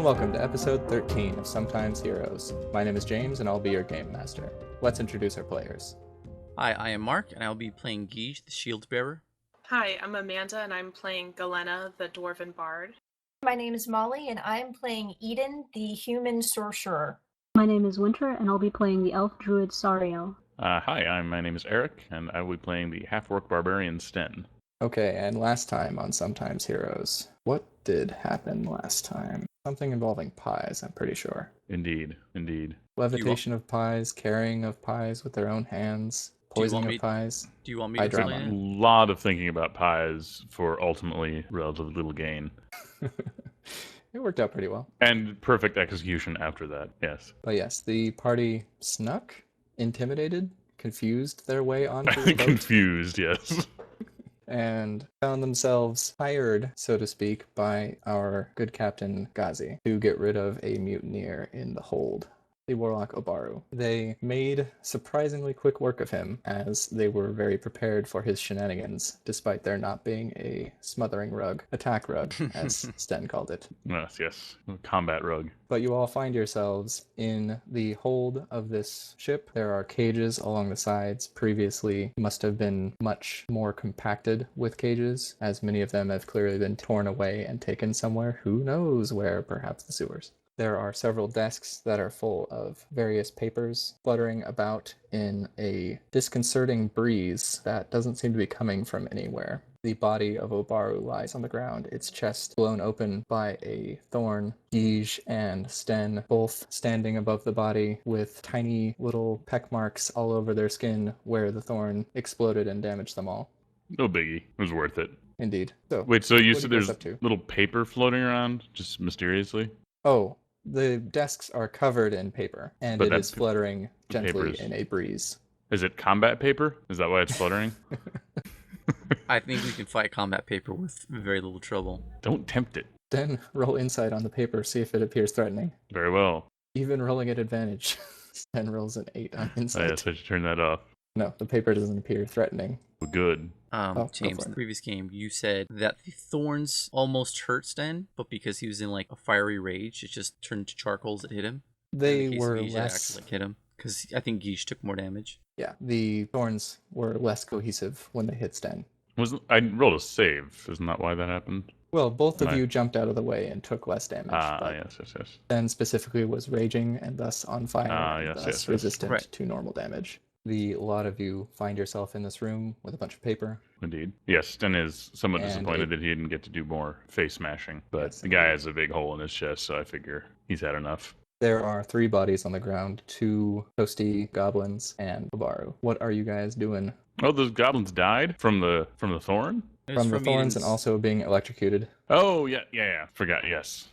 and welcome to episode 13 of Sometimes Heroes. My name is James and I'll be your game master. Let's introduce our players. Hi, I am Mark and I'll be playing Guige, the shield bearer. Hi, I'm Amanda and I'm playing Galena, the dwarven bard. My name is Molly and I'm playing Eden, the human sorcerer. My name is Winter and I'll be playing the elf druid Sariel. Hi, my name is Eric and I will be playing the half-orc barbarian Sten. Okay, and last time on Sometimes Heroes, what did happen last time? Something involving pies, I'm pretty sure. Indeed. Levitation of pies, carrying of pies with their own hands, poisoning of pies. Do you want me to explain A it? lot of thinking about pies for ultimately relatively little gain. It worked out pretty well. And perfect execution after that, yes. But yes, the party snuck, intimidated, confused their way onto the boat. Confused, yes. And found themselves hired, so to speak, by our good Captain Ghazi to get rid of a mutineer in the hold, the Warlock Obaru. They made surprisingly quick work of him, as they were very prepared for his shenanigans, despite there not being a smothering rug, attack rug, as Sten called it. Yes. Combat rug. But you all find yourselves in the hold of this ship. There are cages along the sides. Previously must have been much more compacted with cages, as many of them have clearly been torn away and taken somewhere. Who knows where, perhaps the sewers. There are several desks that are full of various papers fluttering about in a disconcerting breeze that doesn't seem to be coming from anywhere. The body of Obaru lies on the ground, its chest blown open by a thorn. Guige and Sten both standing above the body with tiny little peck marks all over their skin where the thorn exploded and damaged them all. No biggie. It was worth it. Indeed. So, Wait, so you what said are you guys there's up to? little paper floating around, just mysteriously? Oh, the desks are covered in paper, and But it that is fluttering gently paper's- in a breeze. Is it combat paper? Is that why it's fluttering? I think we can fight combat paper with very little trouble. Don't tempt it. Then roll insight on the paper, see if it appears threatening. Very well. Even rolling at advantage. Sten rolls an 8 on Oh, insight. yes, I should turn that off. No, the paper doesn't appear threatening. Well, good. go James, for in it. the previous game, you said that the thorns almost hurt Sten, but because he was in like a fiery rage, it just turned to charcoals that hit him. They In the case of were Guige, it less... actually hit him, because I think Guige took more damage. Yeah, the thorns were less cohesive when they hit Sten. I rolled a save. Isn't that why that happened? Well, both of Right. you jumped out of the way and took less damage. but Yes. Sten specifically was raging and thus on fire, and Yes, thus yes. resistant Right. to normal damage. A lot of you find yourself in this room with a bunch of paper. Indeed. Yes, Sten is somewhat And disappointed that he didn't get to do more face smashing, but Yes, the guy indeed. has a big hole in his chest, so I figure he's had enough. There are 3 bodies on the ground, 2 toasty goblins and Obaru. What are you guys doing? Oh, those goblins died from the thorn? It was From the thorns Eden's- and also being electrocuted. Oh, yeah. Forgot. Yes.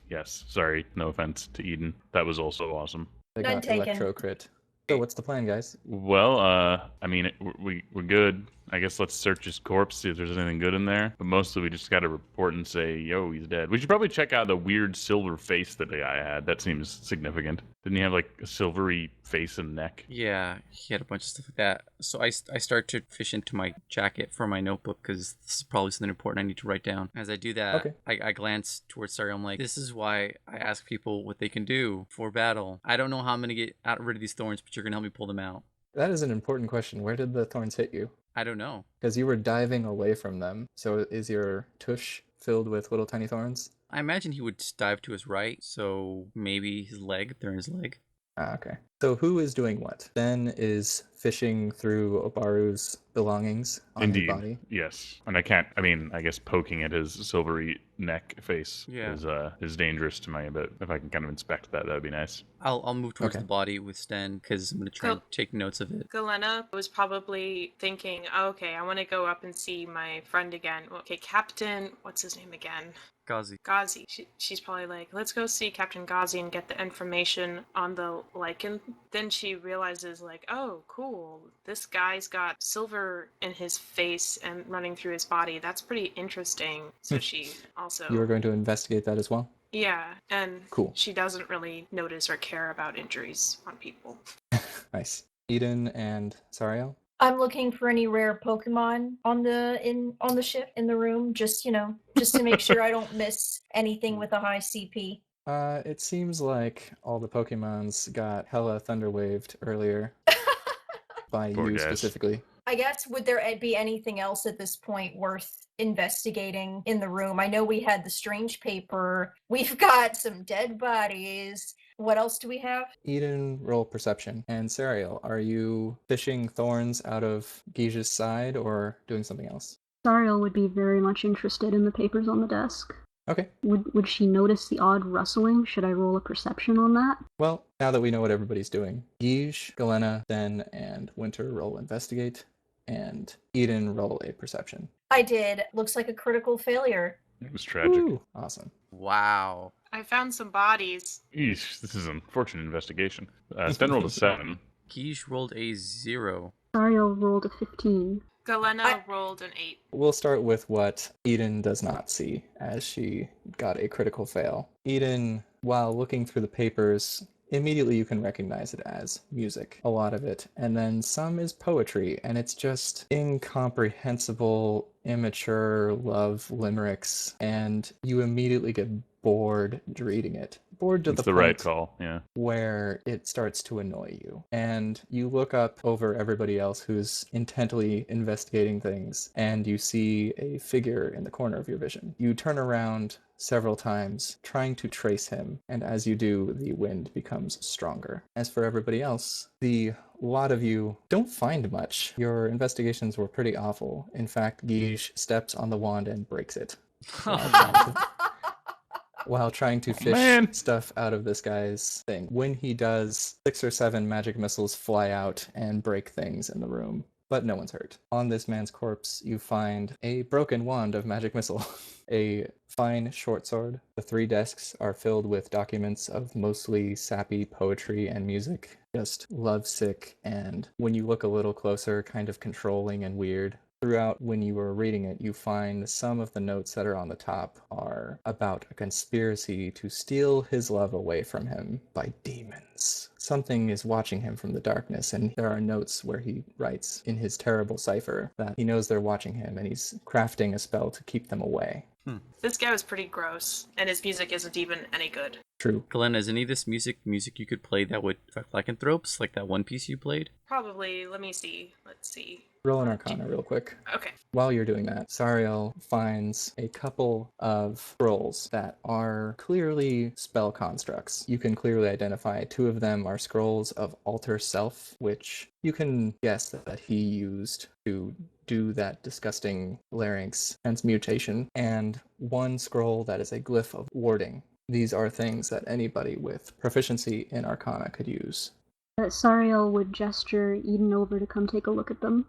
Sorry. No offense to Eden. That was also awesome. They None got taken. electro crit. So what's the plan, guys? Well, I mean, we're good. I guess let's search his corpse, see if there's anything good in there. But mostly we just got to report and say, yo, he's dead. We should probably check out the weird silver face that the guy had. That seems significant. Didn't he have like a silvery face and neck? Yeah, he had a bunch of stuff like that. So I start to fish into my jacket for my notebook because this is probably something important I need to write down. As I do that, Okay. I glance towards Sari. I'm like, this is why I ask people what they can do for battle. I don't know how I'm going to get rid of these thorns, but you're going to help me pull them out. That is an important question. Where did the thorns hit you? I don't know. Because you were diving away from them. So is your tush filled with little tiny thorns? I imagine he would dive to his right, so maybe his leg. They're in his leg. Ah, okay. So who is doing what? Ben is fishing through Obaru's belongings on Indeed. his body. Yes. And I guess poking at his silvery neck face is dangerous to me, but if I can kind of inspect that would be nice. I'll move towards Okay. the body with Sten because I'm going to try and take notes of it. Galena was probably thinking, okay, I want to go up and see my friend again. Okay, Captain, what's his name again? Ghazi. Ghazi. She's probably like, let's go see Captain Ghazi and get the information on the lichen. Then she realizes, like, oh, cool. This guy's got silver in his face and running through his body. That's pretty interesting. So she also... You are going to investigate that as well? Yeah, and Cool. she doesn't really notice or care about injuries on people. Nice. Eden and Sariel? I'm looking for any rare Pokemon on the ship in the room, just to make sure I don't miss anything with a high CP. It seems like all the Pokemons got hella thunder waved earlier by Poor you guys. specifically. I guess, would there be anything else at this point worth investigating in the room? I know we had the strange paper. We've got some dead bodies. What else do we have? Eden, roll perception. And Sariel, are you fishing thorns out of Gija's side or doing something else? Sariel would be very much interested in the papers on the desk. Okay. Would she notice the odd rustling? Should I roll a perception on that? Well, now that we know what everybody's doing, Gij, Galena, Ben, and Winter roll investigate, and Eden roll a perception. I did. Looks like a critical failure. It was tragic. Ooh, awesome. Wow. I found some bodies. Eesh, this is an unfortunate investigation. Sten rolled a 7. Quiche rolled a 0. Sariel rolled a 15. Galena rolled an 8. We'll start with what Eden does not see, as she got a critical fail. Eden, while looking through the papers, immediately you can recognize it as music, a lot of it. And then some is poetry, and it's just incomprehensible, immature love limericks, and you immediately get bored reading it. Bored to It's the the right point call, yeah. where it starts to annoy you. And you look up over everybody else who's intently investigating things, and you see a figure in the corner of your vision. You turn around several times, trying to trace him, and as you do, the wind becomes stronger. As for everybody else, the lot of you don't find much. Your investigations were pretty awful. In fact, Gij steps on the wand and breaks it while trying to fish stuff out of this guy's thing. When he does, 6 or 7 magic missiles fly out and break things in the room, but no one's hurt. On this man's corpse, you find a broken wand of magic missile, a fine short sword. The 3 desks are filled with documents of mostly sappy poetry and music, just lovesick, and when you look a little closer, kind of controlling and weird. Throughout, when you were reading it, you find some of the notes that are on the top are about a conspiracy to steal his love away from him by demons. Something is watching him from the darkness, and there are notes where he writes in his terrible cipher that he knows they're watching him, and he's crafting a spell to keep them away. This guy was pretty gross, and his music isn't even any good. True. Glenn, is any of this music you could play that would affect lycanthropes, like that one piece you played? Probably. Let me see. Let's see. Roll an Arcana real quick. Okay. While you're doing that, Sariel finds a couple of scrolls that are clearly spell constructs. You can clearly identify 2 of them are scrolls of Alter Self, which you can guess that he used to do that disgusting larynx transmutation, and 1 scroll that is a glyph of warding. These are things that anybody with proficiency in Arcana could use. Sariel would gesture Eden over to come take a look at them.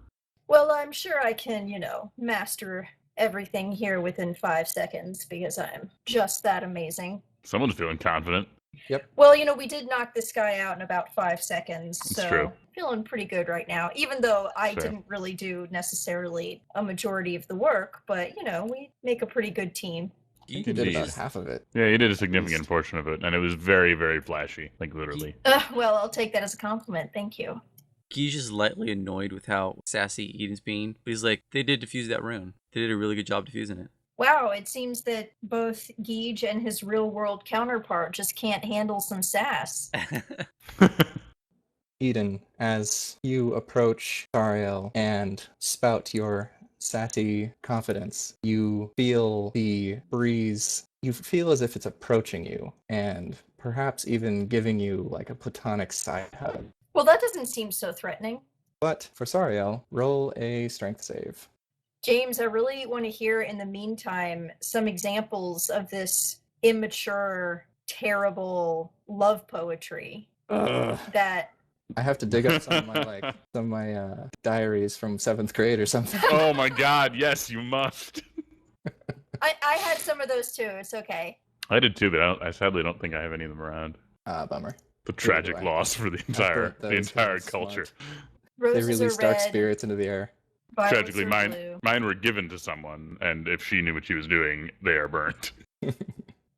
Well, I'm sure I can, master everything here within 5 seconds because I'm just that amazing. Someone's feeling confident. Yep. Well, we did knock this guy out in about 5 seconds, That's so true. Feeling pretty good right now, even though I Fair. didn't really do necessarily a majority of the work, but, we make a pretty good team. I think you did about Jeez. half of it. Yeah, you did a significant portion of it, and it was very, very flashy, like literally. Well, I'll take that as a compliment, thank you. He's just lightly annoyed with how sassy Eden's being, but he's like, they did defuse that rune. They did a really good job defusing it. Wow, it seems that both Gij and his real-world counterpart just can't handle some sass. Eden, as you approach Sariel and spout your sassy confidence, you feel the breeze. You feel as if it's approaching you, and perhaps even giving you like a platonic side hug. Well, that doesn't seem so threatening. But for Sariel, roll a strength save. James, I really want to hear in the meantime some examples of this immature, terrible love poetry that I have to dig up some of my diaries from 7th grade or something. Oh my god, yes, you must. I had some of those too. It's okay. I did too, but I sadly don't think I have any of them around. Bummer. The tragic I. loss for the Those entire were culture. smart. Roses They released are dark red, spirits into the air. violets Tragically, are blue. mine were given to someone, and if she knew what she was doing, they are burnt.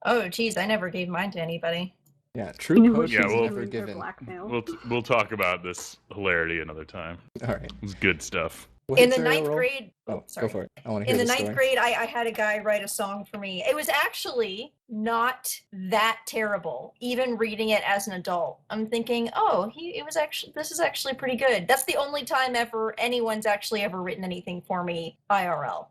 Oh, geez, I never gave mine to anybody. Yeah, You true know what poetry she's is well- never doing for given. blackmail. We'll talk about this hilarity another time. All right. It's good stuff. What In did the Sariel ninth roll? grade, Oh, sorry. go for it. I want to In hear the the ninth story. grade, I had a guy write a song for me. It was actually not that terrible, even reading it as an adult. I'm thinking, oh, this is actually pretty good. That's the only time ever anyone's actually ever written anything for me IRL.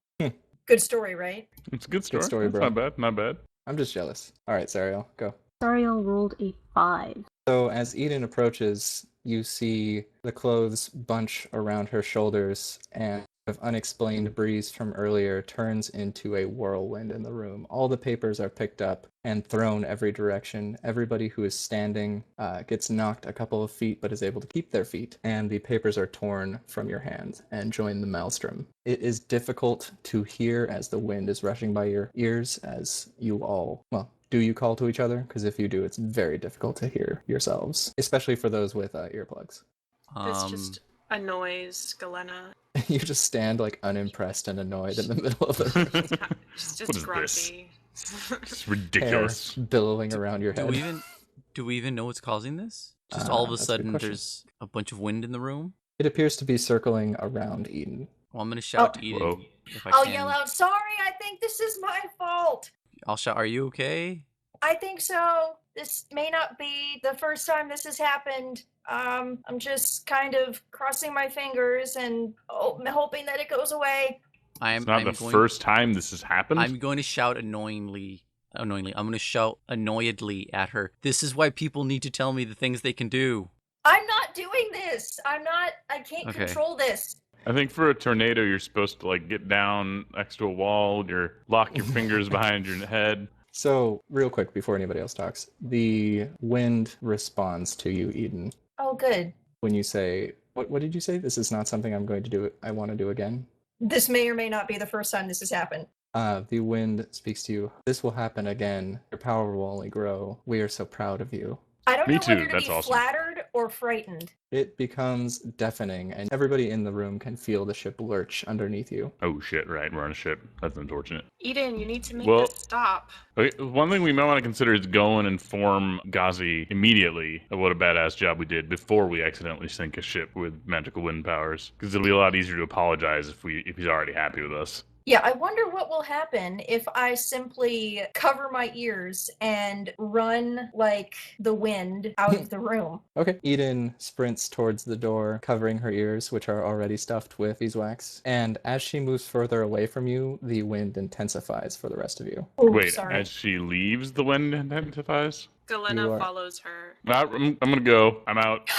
Good story, right? It's a good story. Good story, That's bro. not bad. Not bad. I'm just jealous. All right, Sariel, go. Sariel rolled a 5. So as Eden approaches, you see the clothes bunch around her shoulders, and the unexplained breeze from earlier turns into a whirlwind in the room. All the papers are picked up and thrown every direction. Everybody who is standing gets knocked a couple of feet but is able to keep their feet, and the papers are torn from your hands and join the maelstrom. It is difficult to hear as the wind is rushing by your ears as you all, well, do you call to each other? Because if you do, it's very difficult to hear yourselves, especially for those with earplugs. This just annoys Galena. You just stand like unimpressed and annoyed in the middle of the room. Just What is grumpy. It's ridiculous. Hair billowing around your head. Do we even know what's causing this? Just all of a That's a good sudden, question. there's a bunch of wind in the room. It appears to be circling around Eden. Well, I'm gonna shout to Eden Whoa. if I I'll can. yell out, sorry, I think this is my fault. I'll shout, "Are you okay?" I think so. This may not be the first time this has happened. I'm just kind of crossing my fingers and hoping that it goes away. It's not the first time this has happened. I'm going to shout annoyingly. I'm going to shout annoyedly at her. This is why people need to tell me the things they can do. I'm not doing this. I can't Okay. control this. I think for a tornado, you're supposed to like get down next to a wall. Lock your fingers behind your head. So, real quick before anybody else talks, the wind responds to you, Eden. Oh, good. When you say, what did you say? This is not something I'm going to do. I want to do again. This may or may not be the first time this has happened. The wind speaks to you. This will happen again. Your power will only grow. We are so proud of you. I don't Me know too, whether to that's be awesome. flattered or frightened. It becomes deafening, and everybody in the room can feel the ship lurch underneath you. Oh shit! Right, we're on a ship. That's unfortunate. Eden, you need to make Well- this stop. Okay, one thing we might want to consider is go and inform Ghazi immediately of what a badass job we did before we accidentally sink a ship with magical wind powers. Because it'll be a lot easier to apologize if he's already happy with us. Yeah, I wonder what will happen if I simply cover my ears and run like the wind out of the room. Okay. Eden sprints towards the door, covering her ears, which are already stuffed with beeswax. And as she moves further away from you, the wind intensifies for the rest of you. Oh, Wait, sorry. as she leaves, the wind intensifies? Galena You are- follows her. I'm gonna go. I'm out.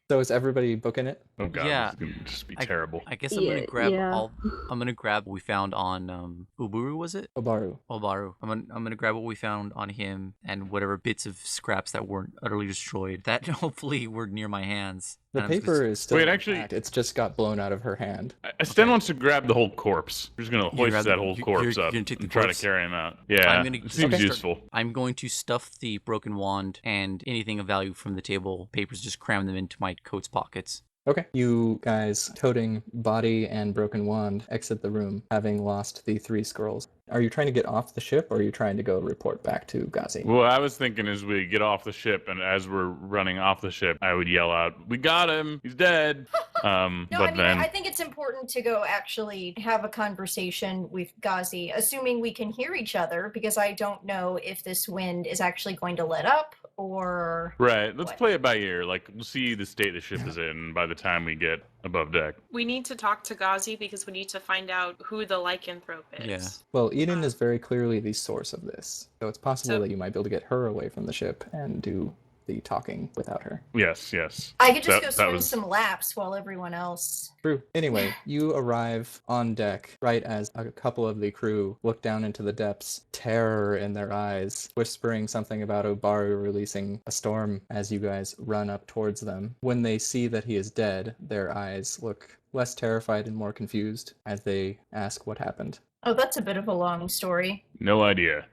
So is everybody booking it? Oh god, Yeah. this is gonna just be terrible. I guess I'm gonna Yeah, grab yeah. I'm gonna grab what we found on Uburu, was it? Obaru. Obaru. I'm gonna grab what we found on him and whatever bits of scraps that weren't utterly destroyed that hopefully were near my hands. The And I'm just paper gonna- is still Wait, actually- intact. It's just got blown out of her hand. Sten wants to grab the whole corpse. We're just gonna You hoist grab that the- whole you- corpse you're up gonna take the and try corpse? to carry him out. Yeah, I'm gonna it seems start- useful. I'm going to stuff the broken wand and anything of value from the table papers, just cram them into my coat's pockets. Okay. You guys, toting body and broken wand, exit the room, having lost the 3 scrolls. Are you trying to get off the ship, or are you trying to go report back to Ghazi? Well, I was thinking as we get off the ship and as we're running off the ship, I would yell out, "We got him! He's dead!" No, But I mean, then I think it's important to go actually have a conversation with Ghazi, assuming we can hear each other, because I don't know if this wind is actually going to let up or... right, let's What? play it by ear. Like we'll see the state the ship is in by the time we get above deck. We need to talk to Ghazi because we need to find out who the lycanthrope is. Yeah. Well, Eden is very clearly the source of this, so it's possible So- that you might be able to get her away from the ship and do the talking without her. Yes, yes. I could just That- go that swim was- some laps while everyone else... True. Anyway, you arrive on deck right as a couple of the crew look down into the depths, terror in their eyes, whispering something about Obaru releasing a storm as you guys run up towards them. When they see that he is dead, their eyes look less terrified and more confused as they ask what happened. Oh, that's a bit of a long story. No idea.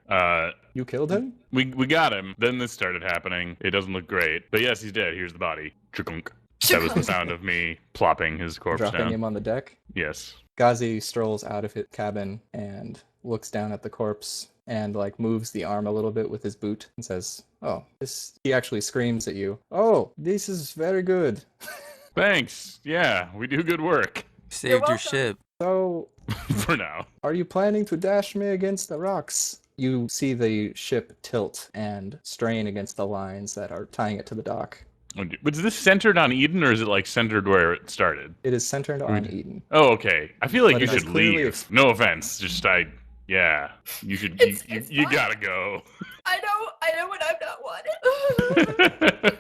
You killed him? We got him. Then this started happening. It doesn't look great. But yes, he's dead. Here's the body. Chukunk. That was the sound of me plopping his corpse Dropping down. him on the deck? Yes. Ghazi strolls out of his cabin and looks down at the corpse and like moves the arm a little bit with his boot and says, "Oh, this." He actually screams at you. "Oh, this is very good." Thanks. Yeah, we do good work. Saved You're your welcome. ship. So, For now. are you planning to dash me against the rocks? You see the ship tilt and strain against the lines that are tying it to the dock. Was this centered on Eden, or is it like centered where it started? It is centered on Eden. Oh, okay. I feel like But you it is should clearly leave. No offense. Just yeah. You should. It's You fine. gotta go. I know when I'm not wanted.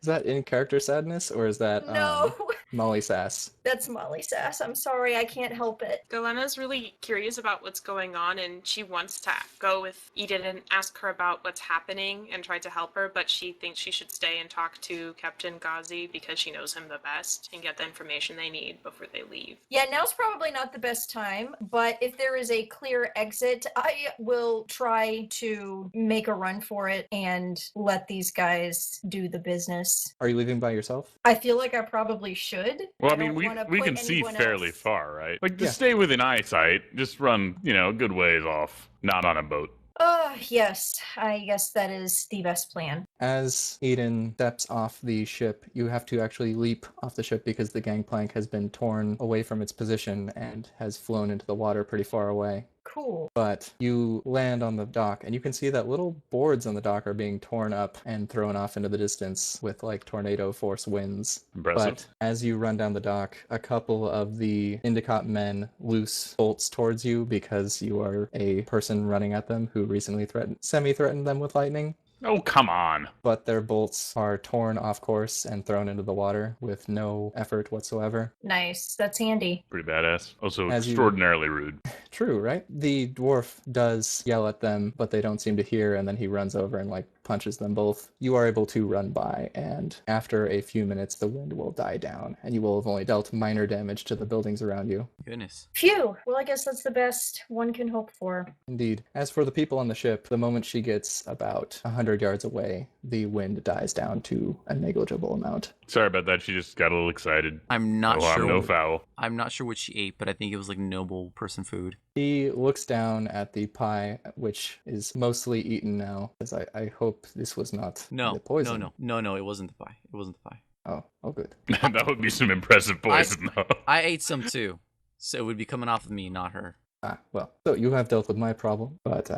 Is that in character sadness or is that No. Molly sass? That's Molly Sass. I'm sorry, I can't help it. Galena's really curious about what's going on, and she wants to go with Eden and ask her about what's happening and try to help her, but she thinks she should stay and talk to Captain Ghazi because she knows him the best and get the information they need before they leave. Yeah, now's probably not the best time, but if there is a clear exit, I will try to make a run for it and let these guys do the business. Are you leaving by yourself? I feel like I probably should. Well, I don't mean, wanna we put can see anyone fairly else- far, right? Like, just Yeah. stay within eyesight. Just run, a good ways off. Not on a boat. Yes, I guess that is the best plan. As Eden steps off the ship, you have to actually leap off the ship because the gangplank has been torn away from its position and has flown into the water pretty far away. Cool. But you land on the dock, and you can see that little boards on the dock are being torn up and thrown off into the distance with like tornado force winds. Impressive. But as you run down the dock, a couple of the Endicott men loose bolts towards you because you are a person running at them who recently semi-threatened them with lightning. Oh, come on. But their bolts are torn off course and thrown into the water with no effort whatsoever. Nice. That's handy. Pretty badass. Also As you- extraordinarily rude. True, right? The dwarf does yell at them, but they don't seem to hear, and then he runs over and punches them both. You are able to run by, and after a few minutes, the wind will die down, and you will have only dealt minor damage to the buildings around you. Goodness. Phew. Well, I guess that's the best one can hope for. Indeed. As for the people on the ship, the moment she gets about 100 yards away, the wind dies down to a negligible amount. Sorry about that. She just got a little excited. I'm not No harm, sure. no foul. I'm not sure what she ate, but I think it was like noble person food. He looks down at the pie, which is mostly eaten now, as I hope this was not No, the poison. no, it wasn't the pie. It wasn't the pie. Oh, good. That would be some impressive poison, though. I ate some too, so it would be coming off of me, not her. Well, so you have dealt with my problem, but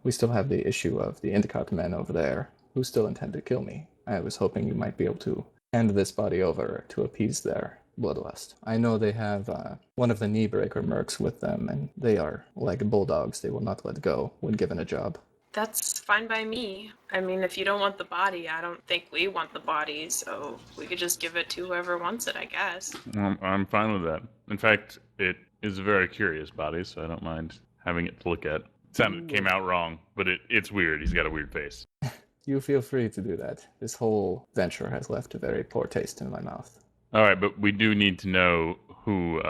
we still have the issue of the Endicott men over there who still intend to kill me. I was hoping you might be able to hand this body over to appease their bloodlust. I know they have one of the knee-breaker mercs with them, and they are like bulldogs. They will not let go when given a job. That's fine by me. I mean, if you don't want the body, I don't think we want the body, so we could just give it to whoever wants it, I guess. I'm fine with that. In fact, it is a very curious body, so I don't mind having it to look at. Came out wrong, but it's weird. He's got a weird face. You feel free to do that. This whole venture has left a very poor taste in my mouth. All right, but we do need to know who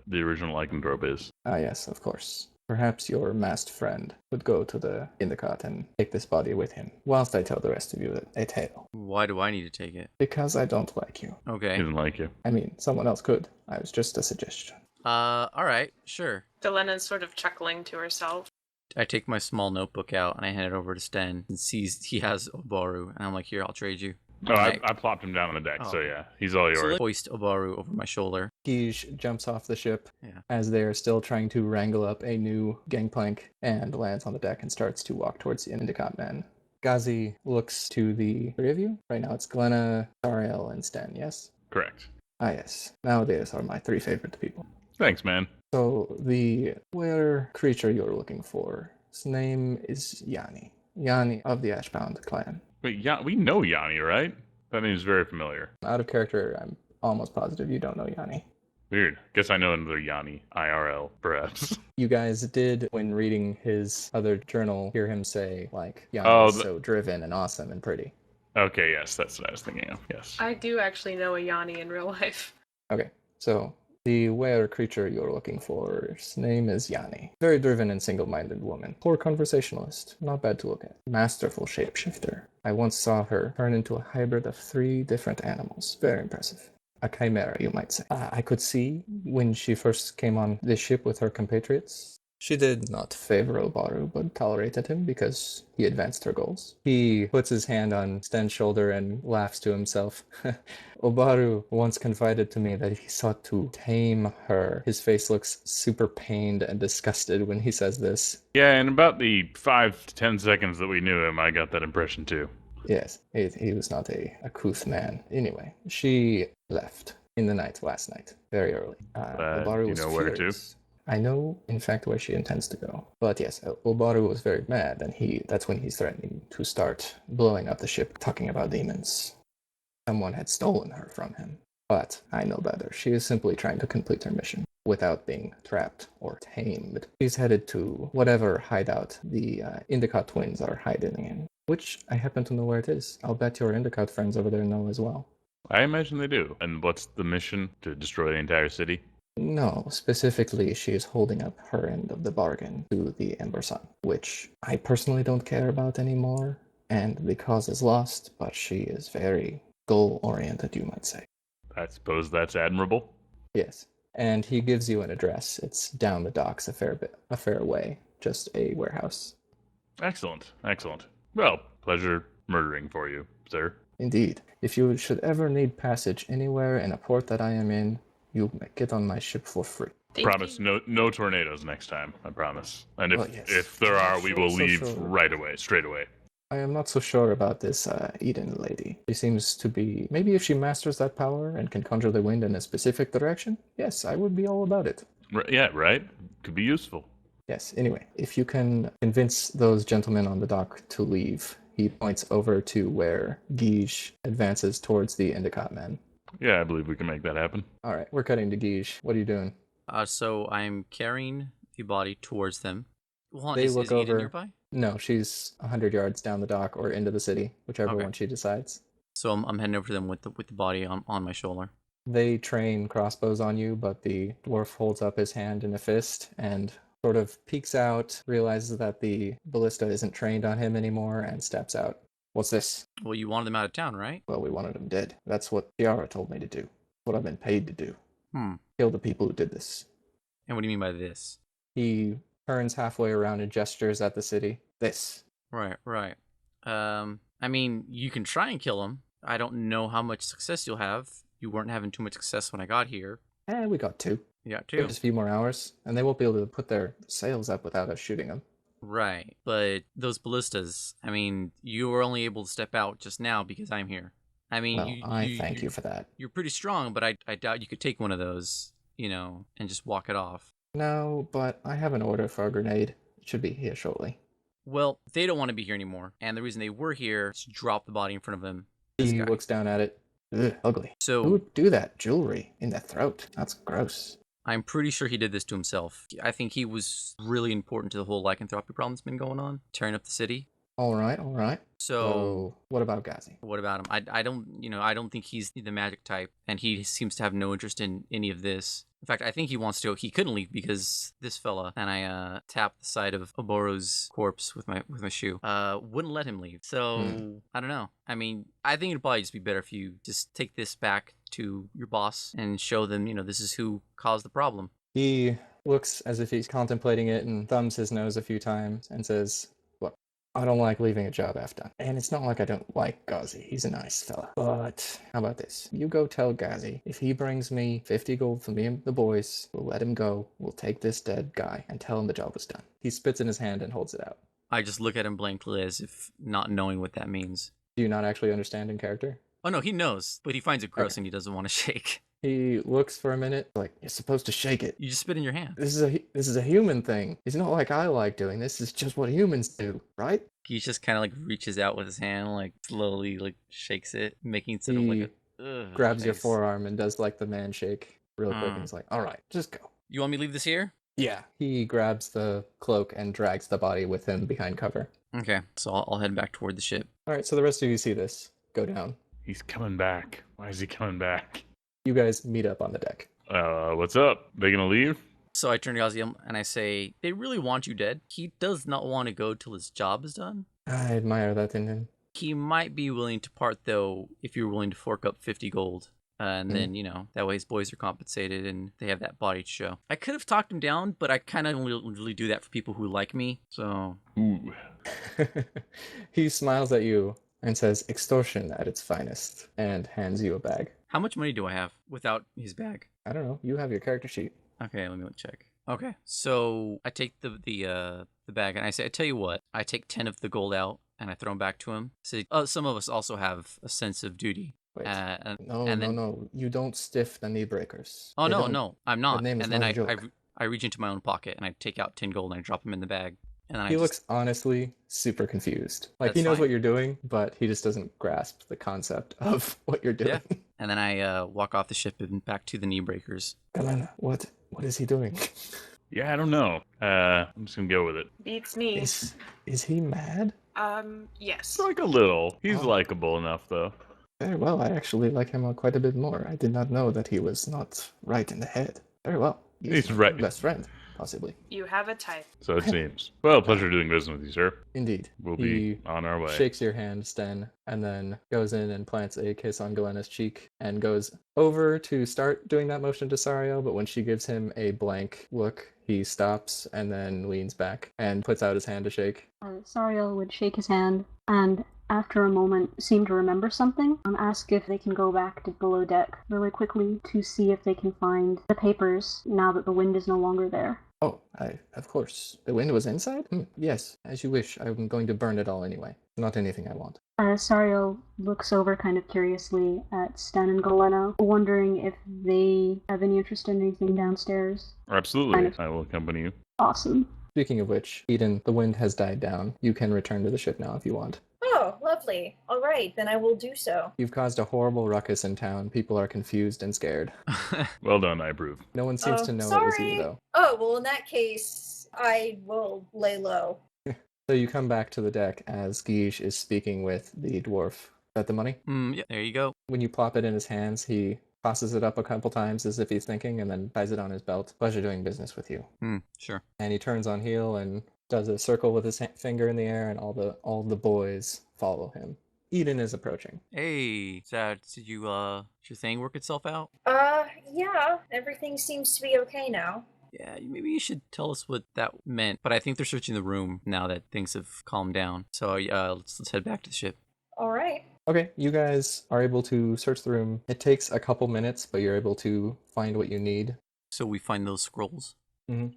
the original lycanthrope is. Yes, of course. Perhaps your masked friend would go to the Endicott and take this body with him, whilst I tell the rest of you a tale. Why do I need to take it? Because I don't like you. He Okay. doesn't like you. I mean, someone else could. I was just a suggestion. All right, sure. Galena's sort of chuckling to herself. I take my small notebook out and I hand it over to Sten and sees he has Obaru, and I'm like, here, I'll trade you. Oh, Right. I plopped him down on the deck, Oh. so yeah, he's all So yours. I hoist Obaru over my shoulder. Guige jumps off the ship Yeah. as they are still trying to wrangle up a new gangplank and lands on the deck and starts to walk towards the Endicott men. Ghazi looks to the three of you. Right now it's Glenna, Sariel, and Sten, yes? Correct. Yes. Nowadays are my three favorite people. Thanks, man. So the were creature you're looking for, his name is Yanni. Yanni of the Ashbound clan. Wait, yeah, we know Yanni, right? That name's very familiar. Out of character, I'm almost positive you don't know Yanni. Weird. Guess I know another Yanni, IRL, perhaps. You guys did, when reading his other journal, hear him say, Yanni Oh, is so driven and awesome and pretty. Okay, yes, that's what I was thinking of. Yes. I do actually know a Yanni in real life. Okay, so the were creature you're looking for, his name is Yanni. Very driven and single-minded woman. Poor conversationalist, not bad to look at. Masterful shapeshifter. I once saw her turn into a hybrid of 3 different animals. Very impressive. A chimera, you might say. I could see when she first came on this ship with her compatriots, She did not favor Obaru, but tolerated him because he advanced her goals. He puts his hand on Sten's shoulder and laughs to himself. Obaru once confided to me that he sought to tame her. His face looks super pained and disgusted when he says this. Yeah, in about the 5 to 10 seconds that we knew him, I got that impression too. Yes, he was not a couth man. Anyway, she left in the night last night, very early. Obaru you was know where to? furious. I know, in fact, where she intends to go. But yes, Obaru was very mad, and that's when he's threatening to start blowing up the ship, talking about demons. Someone had stolen her from him. But I know better. She is simply trying to complete her mission without being trapped or tamed. She's headed to whatever hideout the Endicott twins are hiding in, which I happen to know where it is. I'll bet your Endicott friends over there know as well. I imagine they do. And what's the mission? To destroy the entire city? No, specifically, she is holding up her end of the bargain to the Ember Sun, which I personally don't care about anymore, and the cause is lost, but she is very goal-oriented, you might say. I suppose that's admirable. Yes, and he gives you an address. It's down the docks a fair way, just a warehouse. Excellent. Well, pleasure murdering for you, sir. Indeed. If you should ever need passage anywhere in a port that I am in, you may get on my ship for free. Promise no tornadoes next time. I promise. And if there I'm are, not we sure, will so leave sure. right away, straight away. I am not so sure about this Eden lady. She seems to be... Maybe if she masters that power and can conjure the wind in a specific direction, yes, I would be all about it. Yeah, right? Could be useful. Yes, anyway, if you can convince those gentlemen on the dock to leave, he points over to where Guige advances towards the Endicott men. Yeah, I believe we can make that happen. All right, we're cutting to Guige. What are you doing? So I'm carrying the body towards them. Well, They is look Eden over... nearby? No, she's 100 yards down the dock or into the city, whichever Okay. one she decides. So I'm heading over to them with the body on my shoulder. They train crossbows on you, but the dwarf holds up his hand in a fist and sort of peeks out, realizes that the ballista isn't trained on him anymore, and steps out. What's this? Well, you wanted them out of town, right? Well, we wanted him dead. That's what Tiara told me to do. What I've been paid to do. Kill the people who did this. And what do you mean by this? He turns halfway around and gestures at the city. This. Right. I mean, you can try and kill him. I don't know how much success you'll have. You weren't having too much success when I got here. We got two. You got Give two. us a few more hours, and they won't be able to put their sails up without us shooting them. Right. But those ballistas, I mean, you were only able to step out just now because I'm here. I mean, Well, I thank you for that. You're pretty strong, but I doubt you could take one of those, and just walk it off. No, but I have an order for a grenade. It should be here shortly. Well, they don't want to be here anymore, and the reason they were here is to drop the body in front of them. This He guy. looks down at it. Ugh, ugly. So Who would do that? Jewelry in their throat. That's gross. I'm pretty sure he did this to himself. I think he was really important to the whole lycanthropy problem that's been going on, tearing up the city. All right. So what about Ghazi? what about him? I don't think he's the magic type, and he seems to have no interest in any of this. In fact, I think he couldn't leave because this fella, and I tapped the side of Oboro's corpse with my shoe, wouldn't let him leave. So I don't know. I mean, I think it'd probably just be better if you just take this back to your boss and show them, this is who caused the problem. He looks as if he's contemplating it and thumbs his nose a few times and says, "Look, I don't like leaving a job half done. And it's not like I don't like Ghazi. He's a nice fella. But how about this? You go tell Ghazi, if he brings me 50 gold for me and the boys, we'll let him go. We'll take this dead guy and tell him the job was done." He spits in his hand and holds it out. I just look at him blankly as if not knowing what that means. Do you not actually understand in character? Oh no, he knows, but he finds it gross Okay. and he doesn't want to shake. He looks for a minute, like, "You're supposed to shake it. You just spit in your hand. This is a human thing. It's not like I like doing this. It's just what humans do, right?" He just kind of like reaches out with his hand, like slowly like shakes it, making sort of like a Grabs your face. forearm and does like the man shake real quick, and he's like, "All right, just go." You want me to leave this here? Yeah. He grabs the cloak and drags the body with him behind cover. Okay, so I'll head back toward the ship. All right, so the rest of you see this go down. He's coming back. Why is he coming back? You guys meet up on the deck. What's up? They gonna leave? So I turn to Gaziel and I say, they really want you dead. He does not want to go till his job is done. I admire that in him. He might be willing to part, though, if you're willing to fork up 50 gold. And then, that way his boys are compensated and they have that body to show. I could have talked him down, but I kind of only really do that for people who like me. So. Ooh. He smiles at you and says, "Extortion at its finest," and hands you a bag. How much money do I have without his bag? I don't know. You have your character sheet. Okay, let me check. Okay, so I take the bag and I say, I tell you what, I take 10 of the gold out and I throw them back to him. Say, some of us also have a sense of duty. Wait. And then, No. You don't stiff the knee breakers. Oh, no, I'm not. The name is and then not a joke. I reach into my own pocket and I take out 10 gold and I drop them in the bag. And then He looks honestly super confused. Like, That's he knows fine. what you're doing, but he just doesn't grasp the concept of what you're doing. Yeah. And then I walk off the ship and back to the knee breakers. Galena, what is he doing? Yeah, I don't know. I'm just gonna go with it. Beats me. Is he mad? Yes. It's like a little. He's Oh. likable enough, though. Very well. I actually like him quite a bit more. I did not know that he was not right in the head. Very well. He's my right. best friend, possibly. You have a type. So it seems. Well, pleasure doing business with you, sir. Indeed. We'll He be on our way. shakes your hand, Sten, and then goes in and plants a kiss on Galena's cheek and goes over to start doing that motion to Sariel, but when she gives him a blank look, he stops and then leans back and puts out his hand to shake. Sariel would shake his hand and, after a moment, seem to remember something. Ask if they can go back to below deck really quickly to see if they can find the papers now that the wind is no longer there. Oh, of course. The wind was inside? Yes, as you wish. I'm going to burn it all anyway. Not anything I want. Sariel looks over kind of curiously at Stan and Galena, wondering if they have any interest in anything downstairs. Absolutely. Kind of. I will accompany you. Awesome. Speaking of which, Eden, the wind has died down. You can return to the ship now if you want. Oh, lovely. All right, then I will do so. You've caused a horrible ruckus in town. People are confused and scared. Well done, I approve. No one seems to know it was you, though. Oh, well, in that case, I will lay low. So you come back to the deck as Guige is speaking with the dwarf. Is that the money? Yeah, there you go. When you plop it in his hands, he tosses it up a couple times as if he's thinking and then ties it on his belt. Pleasure doing business with you. Sure. And he turns on heel and does a circle with his finger in the air, and all the boys follow him. Eden is approaching. Hey, did your thing work itself out? Yeah, everything seems to be okay now. Yeah, maybe you should tell us what that meant. But I think they're searching the room now that things have calmed down. So let's head back to the ship. All right. Okay, you guys are able to search the room. It takes a couple minutes, but you're able to find what you need. So we find those scrolls.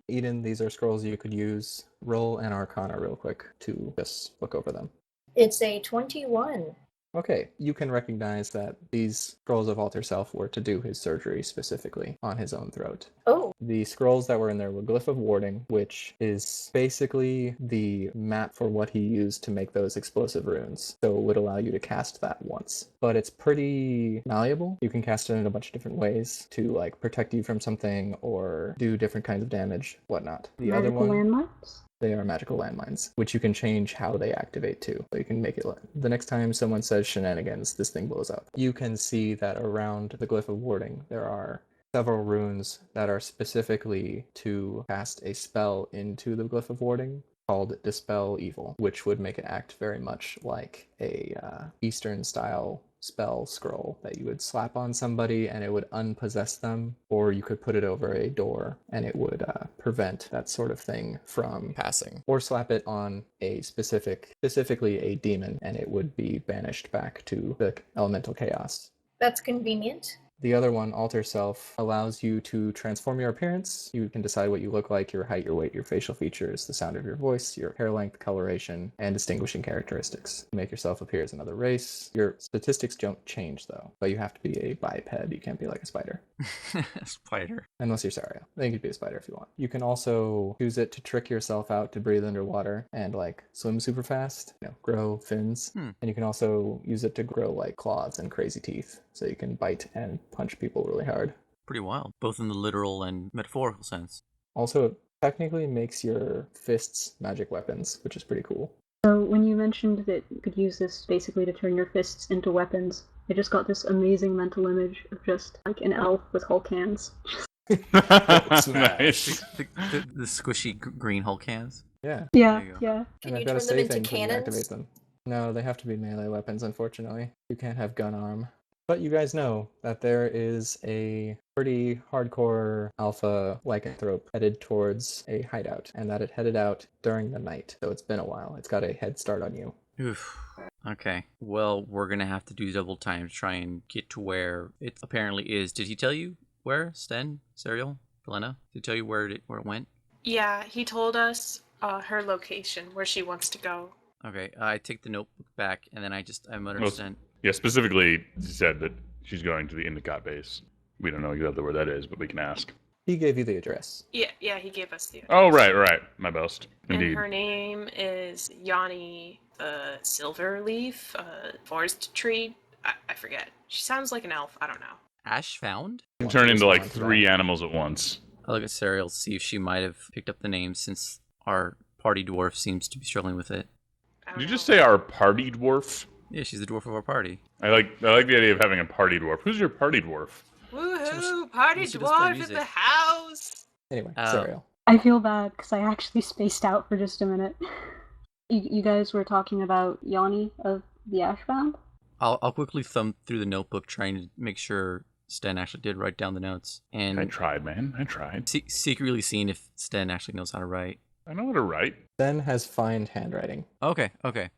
Eden, these are scrolls you could use. Roll an Arcana real quick to just look over them. It's a 21. Okay, you can recognize that these scrolls of Alter Self were to do his surgery specifically on his own throat. Oh, The scrolls that were in there were Glyph of Warding, which is basically the map for what he used to make those explosive runes. So it would allow you to cast that once. But it's pretty malleable. You can cast it in a bunch of different ways to like protect you from something or do different kinds of damage, whatnot. The other Magical one, landmarks? they are magical landmines, which you can change how they activate too. So you can make it the next time someone says shenanigans, this thing blows up. You can see that around the Glyph of Warding, there are several runes that are specifically to cast a spell into the Glyph of Warding called Dispel Evil, which would make it act very much like a Eastern style spell scroll that you would slap on somebody and it would unpossess them, or you could put it over a door and it would prevent that sort of thing from passing, or slap it on a specifically a demon and it would be banished back to the elemental chaos. that's convenient. The other one, Alter Self, allows you to transform your appearance. You can decide what you look like, your height, your weight, your facial features, the sound of your voice, your hair length, coloration, and distinguishing characteristics. You make yourself appear as another race. Your statistics don't change, though, but you have to be a biped. You can't be like a spider. Spider. Unless you're Saria. Then you could be a spider if you want. You can also use it to trick yourself out to breathe underwater and, like, swim super fast, grow fins. And you can also use it to grow, like, claws and crazy teeth, so you can bite and punch people really hard. Pretty wild, both in the literal and metaphorical sense. Also, it technically makes your fists magic weapons, which is pretty cool. So when you mentioned that you could use this basically to turn your fists into weapons, I just got this amazing mental image of just like an elf with Hulk hands. Nice. The squishy green Hulk hands. Yeah. Yeah, There you go. yeah. Can And you I've got a turn them save into thing when you activate cannons? them. No, they have to be melee weapons, unfortunately. You can't have gun arm. But you guys know that there is a pretty hardcore alpha lycanthrope headed towards a hideout, and that it headed out during the night. So it's been a while. It's got a head start on you. Oof. Okay. Well, we're gonna have to do double time to try and get to where it apparently is. Did he tell you where? Sten? Serial? Glenna? Did he tell you where it went? Yeah, he told us her location, where she wants to go. Okay. I take the notebook back, and then I mutter to Sten. Yeah, specifically, he said that she's going to the Endicott base. We don't know exactly where that is, but we can ask. He gave you the address. Yeah, he gave us the address. Oh, right. My best. Indeed. And her name is Yanni Silverleaf, forest tree. I forget. She sounds like an elf. I don't know. Ash found? You can turn into like 3 animals at once. I look at Serial to see if she might have picked up the name since our party dwarf seems to be struggling with it. Did you just say our party dwarf? Yeah, she's the dwarf of our party. I like the idea of having a party dwarf. Who's your party dwarf? Woohoo! Party she does play dwarf in music. the house! Anyway, Oh. Serial. I feel bad because I actually spaced out for just a minute. You guys were talking about Yanni of the Ashbound? I'll quickly thumb through the notebook trying to make sure Sten actually did write down the notes. And I tried, man. I tried. secretly seeing if Sten actually knows how to write. I know how to write. Sten has fine handwriting. Okay.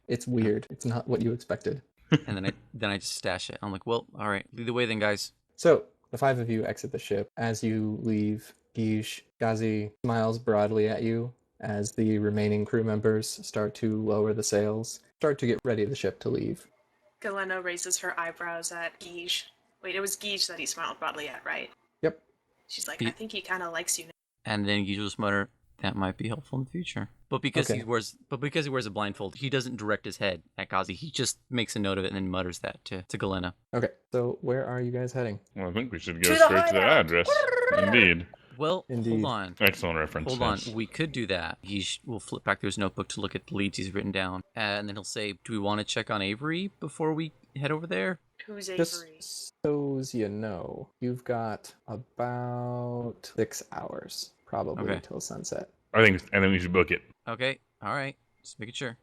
It's weird. It's not what you expected. And then I just stash it. I'm like, well, all right, lead the way then, guys. So, the 5 of you exit the ship. As you leave, Gazi smiles broadly at you as the remaining crew members start to lower the sails, start to get ready the ship to leave. Galena raises her eyebrows at Guige. Wait, it was Guige that he smiled broadly at, right? Yep. She's like, I think he kind of likes you now. And then you just mutter, that might be helpful in the future. But because Okay. he wears a blindfold, he doesn't direct his head at Gazi. He just makes a note of it and then mutters that to Galena. Okay, so where are you guys heading? Well, I think we should To go the straight to the hideout. address. Indeed. Well, Indeed. hold on. Excellent reference. Hold on, yes. we could do that. He will flip back through his notebook to look at the leads he's written down, and then he'll say, do we want to check on Avery before we head over there? Who's Avery? Just so you know, you've got about 6 hours, probably, Okay. till sunset. I think we should book it. Okay, alright, just making sure.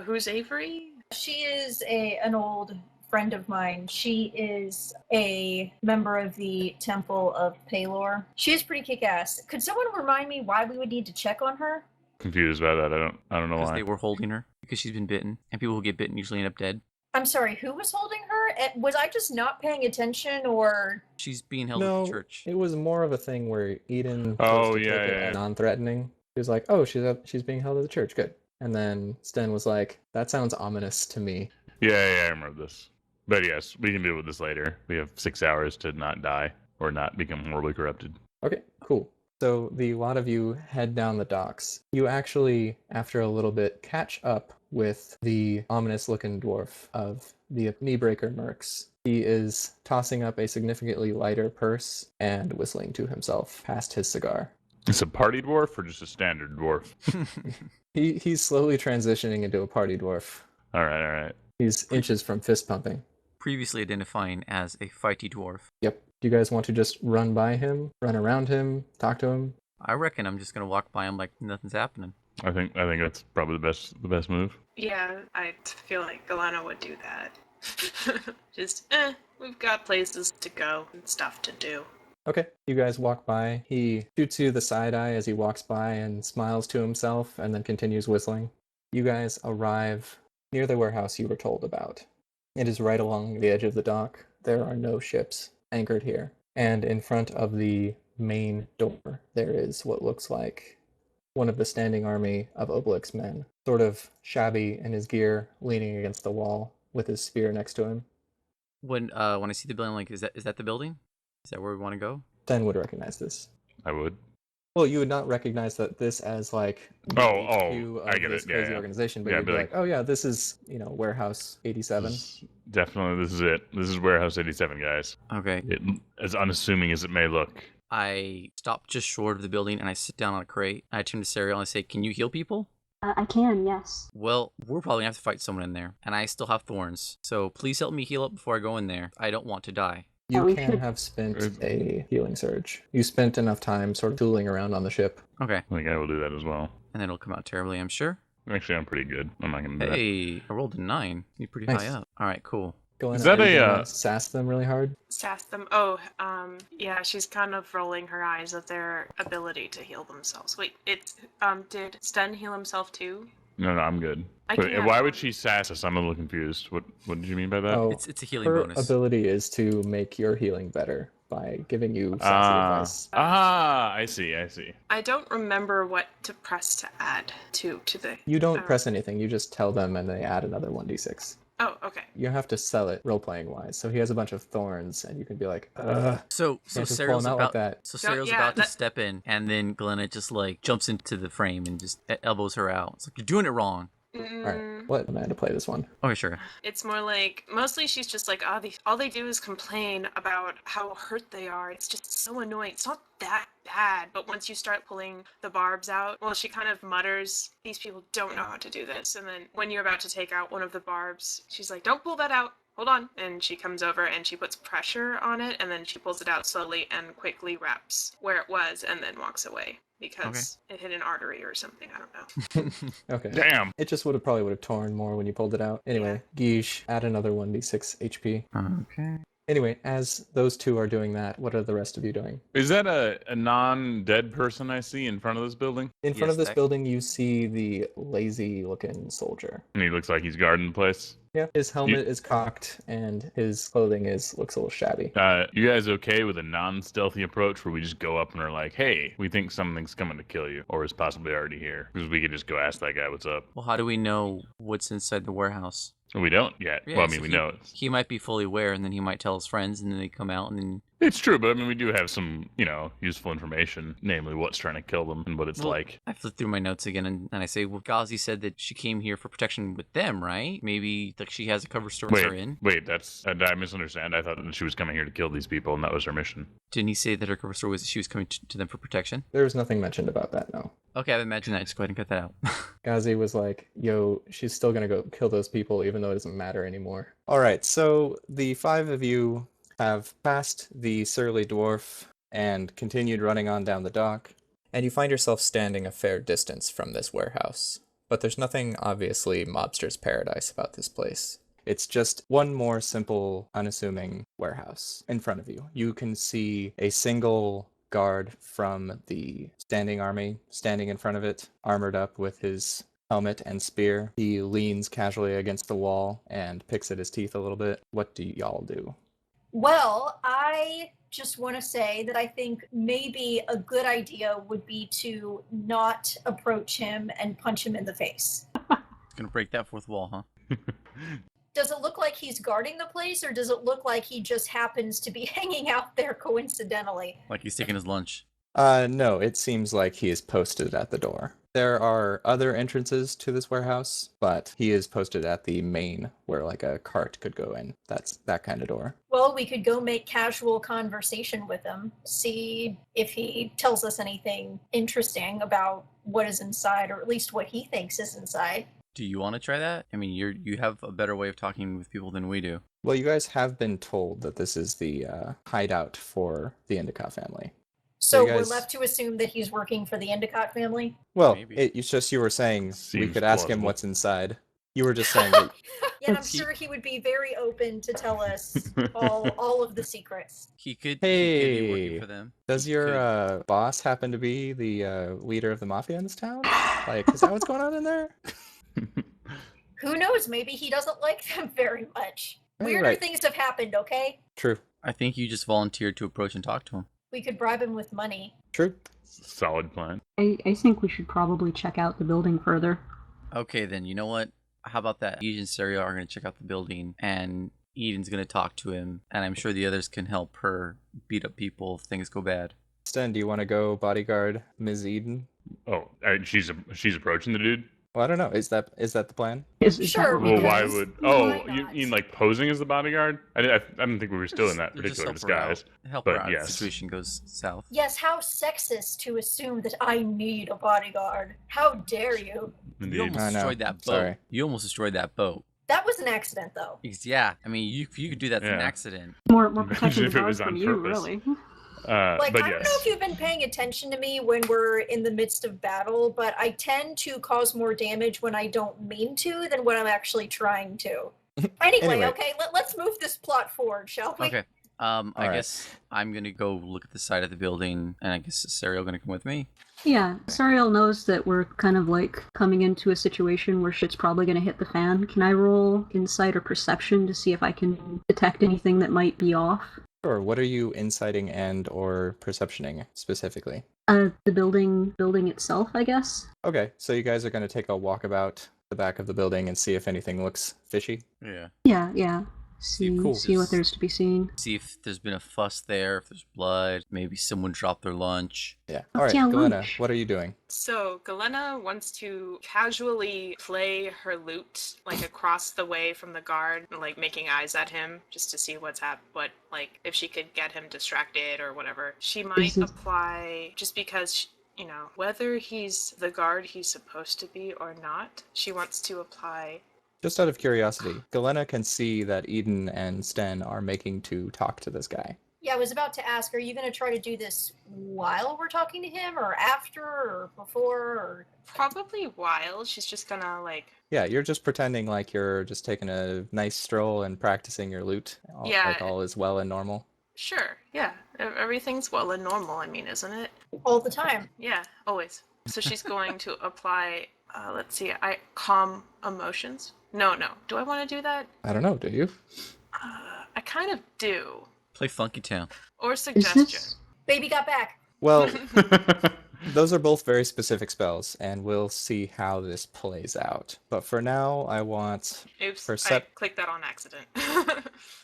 Who's Avery? She is an old friend of mine. She is a member of the Temple of Palor. She is pretty kick-ass. Could someone remind me why we would need to check on her? Confused about that. I don't know Because why. they were holding her, because she's been bitten, and people who get bitten usually end up dead. I'm sorry, who was holding her? Was I just not paying attention, or... She's being held at No, the church. it was more of a thing where Eden Oh, chose to yeah, take it yeah. as non-threatening. He was like, "Oh, she's being held at the church. Good." And then Sten was like, "That sounds ominous to me." Yeah, I remember this. But yes, we can deal with this later. We have 6 hours to not die or not become horribly corrupted. Okay, cool. So the lot of you head down the docks. You actually, after a little bit, catch up with the ominous-looking dwarf of the Kneebreaker Mercs. He is tossing up a significantly lighter purse and whistling to himself past his cigar. It's a party dwarf or just a standard dwarf? He's slowly transitioning into a party dwarf. All right. He's inches from fist pumping. Previously identifying as a fighty dwarf. Yep. Do you guys want to just run by him, run around him, talk to him? I reckon I'm just gonna walk by him like nothing's happening. I think that's probably the best move. Yeah, I feel like Galena would do that. Just, we've got places to go and stuff to do. Okay. You guys walk by. He shoots you the side eye as he walks by and smiles to himself and then continues whistling. You guys arrive near the warehouse you were told about. It is right along the edge of the dock. There are no ships anchored here. And in front of the main door, there is what looks like one of the standing army of Obelix men, sort of shabby in his gear, leaning against the wall with his spear next to him. When I see the building, like, is that the building? Is that where we want to go? Sten would recognize this. I would. Well, you would not recognize this as like the Oh, HQ I of get this it. Yeah, crazy yeah. organization, but Yeah, you'd be be like, oh yeah, this is Warehouse 87. Definitely, this is it. This is Warehouse 87, guys. Okay. As unassuming as it may look. I stop just short of the building and I sit down on a crate. I turn to Serial and I say, "Can you heal people?" I can, yes. Well, we're probably gonna have to fight someone in there, and I still have thorns. So please help me heal up before I go in there. I don't want to die. You we can should- have spent a healing surge. You spent enough time sort of tooling around on the ship. Okay. I think I will do that as well. And then it'll come out terribly, I'm sure. Actually, I'm pretty good. I'm not going to do that. Hey, I rolled a 9. You're pretty Nice. high up. All right, cool. Go in Is and that are you a, gonna sass them really hard? Sass them. Oh, yeah, she's kind of rolling her eyes at their ability to heal themselves. Wait, did Sten heal himself too? No, I'm good. I But can add why on. would she sass us? I'm a little confused. What did you mean by that? Oh, It's a healing her bonus. ability is to make your healing better by giving you sassy advice. I see. I don't remember what to press to add to the. You don't press anything. You just tell them, and they add another 1d6. Oh, okay. You have to sell it role-playing wise. So he has a bunch of thorns, and you can be like, ugh. So Can't just pull Cyril's him out about like that. so Cyril's about to step in, and then Glenna just like jumps into the frame and just elbows her out. It's like, you're doing it wrong. All right, let Amanda play this one. Okay, sure. It's more like, mostly she's just like, all they do is complain about how hurt they are. It's just so annoying. It's not that bad, but once you start pulling the barbs out, well, she kind of mutters, these people don't know how to do this. And then when you're about to take out one of the barbs, she's like, don't pull that out. Hold on. And she comes over and she puts pressure on it, and then she pulls it out slowly and quickly wraps where it was and then walks away. Because it hit an artery or something, I don't know. Okay. Damn. It just probably would have torn more when you pulled it out. Anyway, Guiche, add another 1d6 HP. Okay. Anyway, as those two are doing that, what are the rest of you doing? Is that a non-dead person I see in front of this building? In front Yes, of this that- building, you see the lazy-looking soldier. And he looks like he's guarding the place. Yeah, his helmet is cocked, and his clothing looks a little shabby. You guys okay with a non-stealthy approach where we just go up and are like, hey, we think something's coming to kill you, or is possibly already here? Because we could just go ask that guy what's up. Well, how do we know what's inside the warehouse? We don't yet. Yeah, Well, I so mean, we know it's... He might be fully aware, and then he might tell his friends, and then they come out, and then... It's true, but I mean, we do have some, useful information, namely what's trying to kill them and what it's like. I flip through my notes again, and I say, well, Ghazi said that she came here for protection with them, right? Maybe like she has a cover story her in. Wait, did I misunderstand? I thought that she was coming here to kill these people, and that was her mission. Didn't he say that her cover story was that she was coming to them for protection? There's nothing mentioned about that, no. Okay, I've imagined that. Just go ahead and cut that out. Ghazi was like, yo, she's still gonna go kill those people even though it doesn't matter anymore. Alright, so the five of you have passed the surly dwarf and continued running on down the dock, and you find yourself standing a fair distance from this warehouse. But there's nothing obviously mobster's paradise about this place. It's just one more simple, unassuming warehouse in front of you. You can see a single guard from the standing army standing in front of it, armored up with his helmet and spear. He leans casually against the wall and picks at his teeth a little bit. What do y'all do? Well, I just want to say that I think maybe a good idea would be to not approach him and punch him in the face. Gonna break that fourth wall, huh? Does it look like he's guarding the place, or does it look like he just happens to be hanging out there coincidentally? Like he's taking his lunch. No, it seems like he is posted at the door. There are other entrances to this warehouse, but he is posted at the main, where like a cart could go in. That's that kind of door. Well, we could go make casual conversation with him, see if he tells us anything interesting about what is inside, or at least what he thinks is inside. Do you want to try that? I mean, you have a better way of talking with people than we do. Well, you guys have been told that this is the hideout for the Endicott family. So you guys- we're left to assume that he's working for the Endicott family? Well, Maybe. it's just you were saying we Seems could ask him plausible. what's inside. You were just saying that And I'm sure he would be very open to tell us all of the secrets. He could be working Hey, for them. does He your could. boss happen to be the leader of the mafia in this town? Like, is that what's going on in there? Who knows? Maybe he doesn't like them very much. Weirder Right. things have happened, okay? True. I think you just volunteered to approach and talk to him. We could bribe him with money. True. Solid plan. I think we should probably check out the building further. Okay, then, you know what? How about that? Eden and Saria are going to check out the building, and Eden's going to talk to him, and I'm sure the others can help her beat up people if things go bad. Sten, do you want to go bodyguard Ms. Eden? Oh, she's approaching the dude? Well, I don't know. Is that the plan? Is Sure, that Well, what why Because would... why Oh, you not? mean like posing as the bodyguard? I don't think we were still in that Just particular help her out. disguise. Help but her out if yes. the situation goes south. Yes, how sexist to assume that I need a bodyguard. How dare you? You Indeed. almost I know. destroyed that boat. Sorry. You almost destroyed that boat. That was an accident, though. Yeah, I mean, you could do that as an Yeah. accident. more Imagine protection if it guard was from on you, purpose. really? Like, but I don't know yes. if you've been paying attention to me when we're in the midst of battle, but I tend to cause more damage when I don't mean to than when I'm actually trying to. Anyway, Anyway. okay, let's move this plot forward, shall we? Okay. All I right. guess I'm gonna go look at the side of the building, and I guess is Serial gonna come with me? Yeah, Sariel knows that we're kind of like coming into a situation where shit's probably gonna hit the fan. Can I roll insight or perception to see if I can detect anything that might be off? Sure. What are you inciting and or perceptioning specifically? The building itself, I guess. Okay, so you guys are going to take a walk about the back of the building and see if anything looks fishy. Yeah. Yeah. See Cool. what there's to be seen. See if there's been a fuss there, if there's blood, maybe someone dropped their lunch. Yeah. What's All right, your Galena, lunch? what are you doing? So Galena wants to casually play her lute like across the way from the guard, like making eyes at him just to see what's what like if she could get him distracted or whatever. She might Mhm. apply just because you know whether he's the guard he's supposed to be or not. She wants to apply. Just out of curiosity, Galena can see that Eden and Sten are making to talk to this guy. Yeah, I was about to ask, are you going to try to do this while we're talking to him, or after, or before, or... Probably while she's just gonna like. Yeah, you're just pretending like you're just taking a nice stroll and practicing your lute. Yeah. Like all is well and normal. Sure, yeah, everything's well and normal. I mean, isn't it? all the time? Yeah, always. So she's going to apply. Let's see. Calm emotions. No. Do I want to do that? I don't know, do you? I kind of do. Play Funky Town. Or Is suggestion. this? Baby got back. Well, those are both very specific spells, and we'll see how this plays out. But for now, I want... Oops, Percep- I clicked that on accident.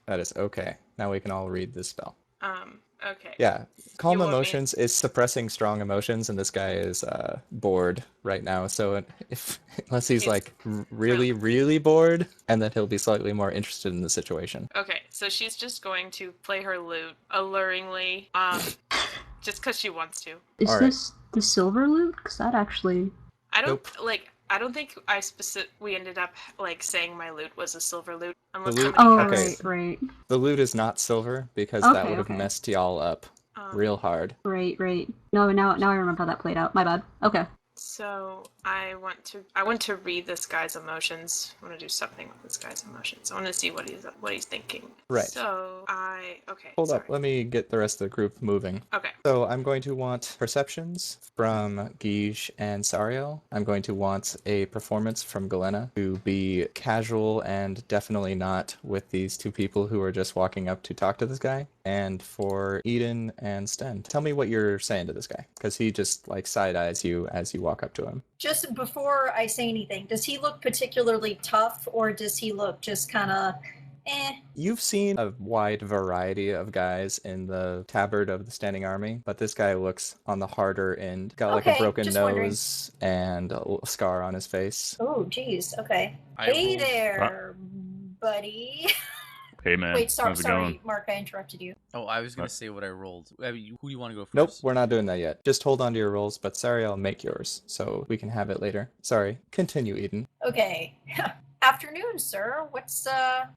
That is okay. Now we can all read this spell. Okay. Yeah, calm You want me- emotions is suppressing strong emotions, and this guy is bored right now. So unless he's He's like really bored, and then he'll be slightly more interested in the situation. Okay, so she's just going to play her lute alluringly, just because she wants to. Is All right. this the silver loot? Because that actually. I don't Nope. like. I don't think we ended up like saying my lute was a silver lute unless lute- somebody Oh, has. Okay. right. The loot is not silver because that Okay, would have okay. messed y'all up real hard. Right. No, now I remember how that played out. My bad. Okay. So I want to read this guy's emotions. I want to do something with this guy's emotions. I want to see what he's thinking. Right. So okay. Hold sorry. up, let me get the rest of the group moving. Okay. So I'm going to want perceptions from Guige and Sariel. I'm going to want a performance from Galena to be casual and definitely not with these two people who are just walking up to talk to this guy. And for Eden and Sten, tell me what you're saying to this guy, because he just like side eyes you as you walk up to him. Just before I say anything, does he look particularly tough, or does he look just kind of, You've seen a wide variety of guys in the tabard of the standing army, but this guy looks on the harder end. Got like a Okay, broken just wondering. nose and a little scar on his face. Oh, geez. Okay. I Hey rolled- there, buddy. Hey man, Wait, how's it sorry, going? Mark, I interrupted you. Oh, I was gonna What? say what I rolled. Who do you want to go first? Nope, we're not doing that yet. Just hold on to your rolls, but sorry, I'll make yours, so we can have it later. Sorry, continue, Eden. Okay. Afternoon, sir.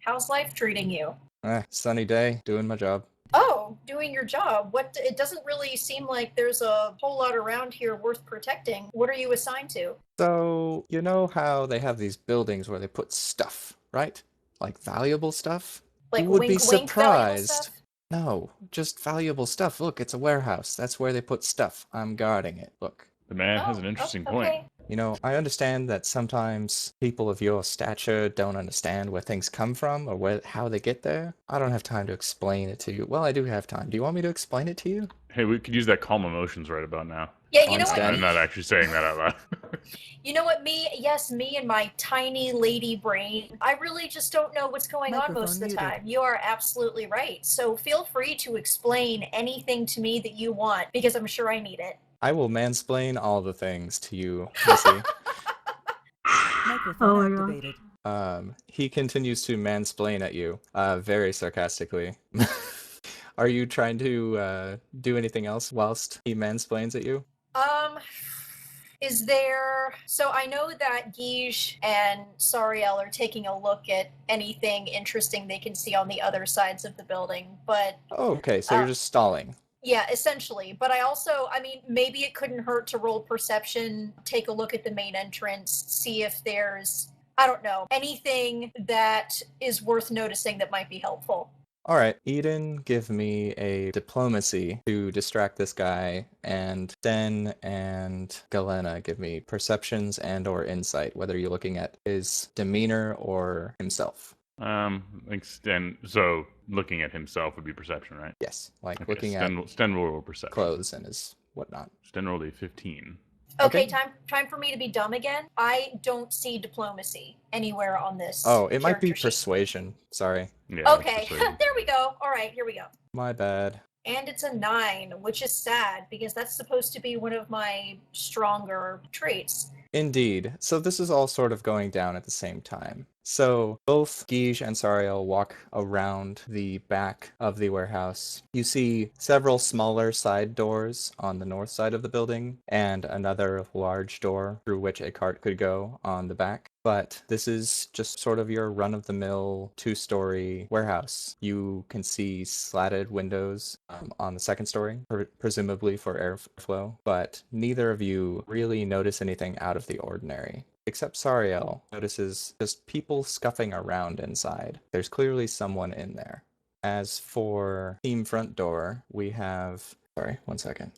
How's life treating you? Sunny day, doing my job. Oh, doing your job. It doesn't really seem like there's a whole lot around here worth protecting. What are you assigned to? So, you know how they have these buildings where they put stuff, right? Like valuable stuff? Like You would wink, be wink, valuable surprised. stuff? No, just valuable stuff. Look, it's a warehouse. That's where they put stuff. I'm guarding it. Look. The man has Oh, an interesting oh, point. okay. You know, I understand that sometimes people of your stature don't understand where things come from or how they get there. I don't have time to explain it to you. Well, I do have time. Do you want me to explain it to you? Hey, we could use that calm emotions right about now. Yeah, you know Understand. what? I'm not actually saying that out loud. You know what, me and my tiny lady brain, I really just don't know what's going on most of the Microphone time. You are absolutely right. So feel free to explain anything to me that you want, because I'm sure I need it. I will mansplain all the things to you, Missy. Microphone Oh my God. activated. He continues to mansplain at you, very sarcastically. Are you trying to do anything else whilst he mansplains at you? Is there... So I know that Guige and Sariel are taking a look at anything interesting they can see on the other sides of the building, but Oh, okay, so you're just stalling. yeah, essentially. But I also, maybe it couldn't hurt to roll perception, take a look at the main entrance, see if there's I don't know, anything that is worth noticing that might be helpful. All right, Eden, give me a diplomacy to distract this guy, and Den and Galena give me perceptions and or insight, whether you're looking at his demeanor or himself. So looking at himself would be perception, right? Yes, like Okay, looking Sten will roll perception. clothes and his whatnot. Sten rolled a 15. Okay, time for me to be dumb again. I don't see diplomacy anywhere on this. Oh, it might be character sheet. persuasion. Sorry. Yeah. Okay, there we go. All right, here we go. My bad. And it's a 9, which is sad because that's supposed to be one of my stronger traits. Indeed. So this is all sort of going down at the same time. So both Guige and Sariel walk around the back of the warehouse. You see several smaller side doors on the north side of the building and another large door through which a cart could go on the back. But this is just sort of your run-of-the-mill 2-story warehouse. You can see slatted windows on the second story, presumably for airflow, but neither of you really notice anything out of the ordinary. Except Sariel notices just people scuffing around inside. There's clearly someone in there. As for team front door, we have... Sorry, one second.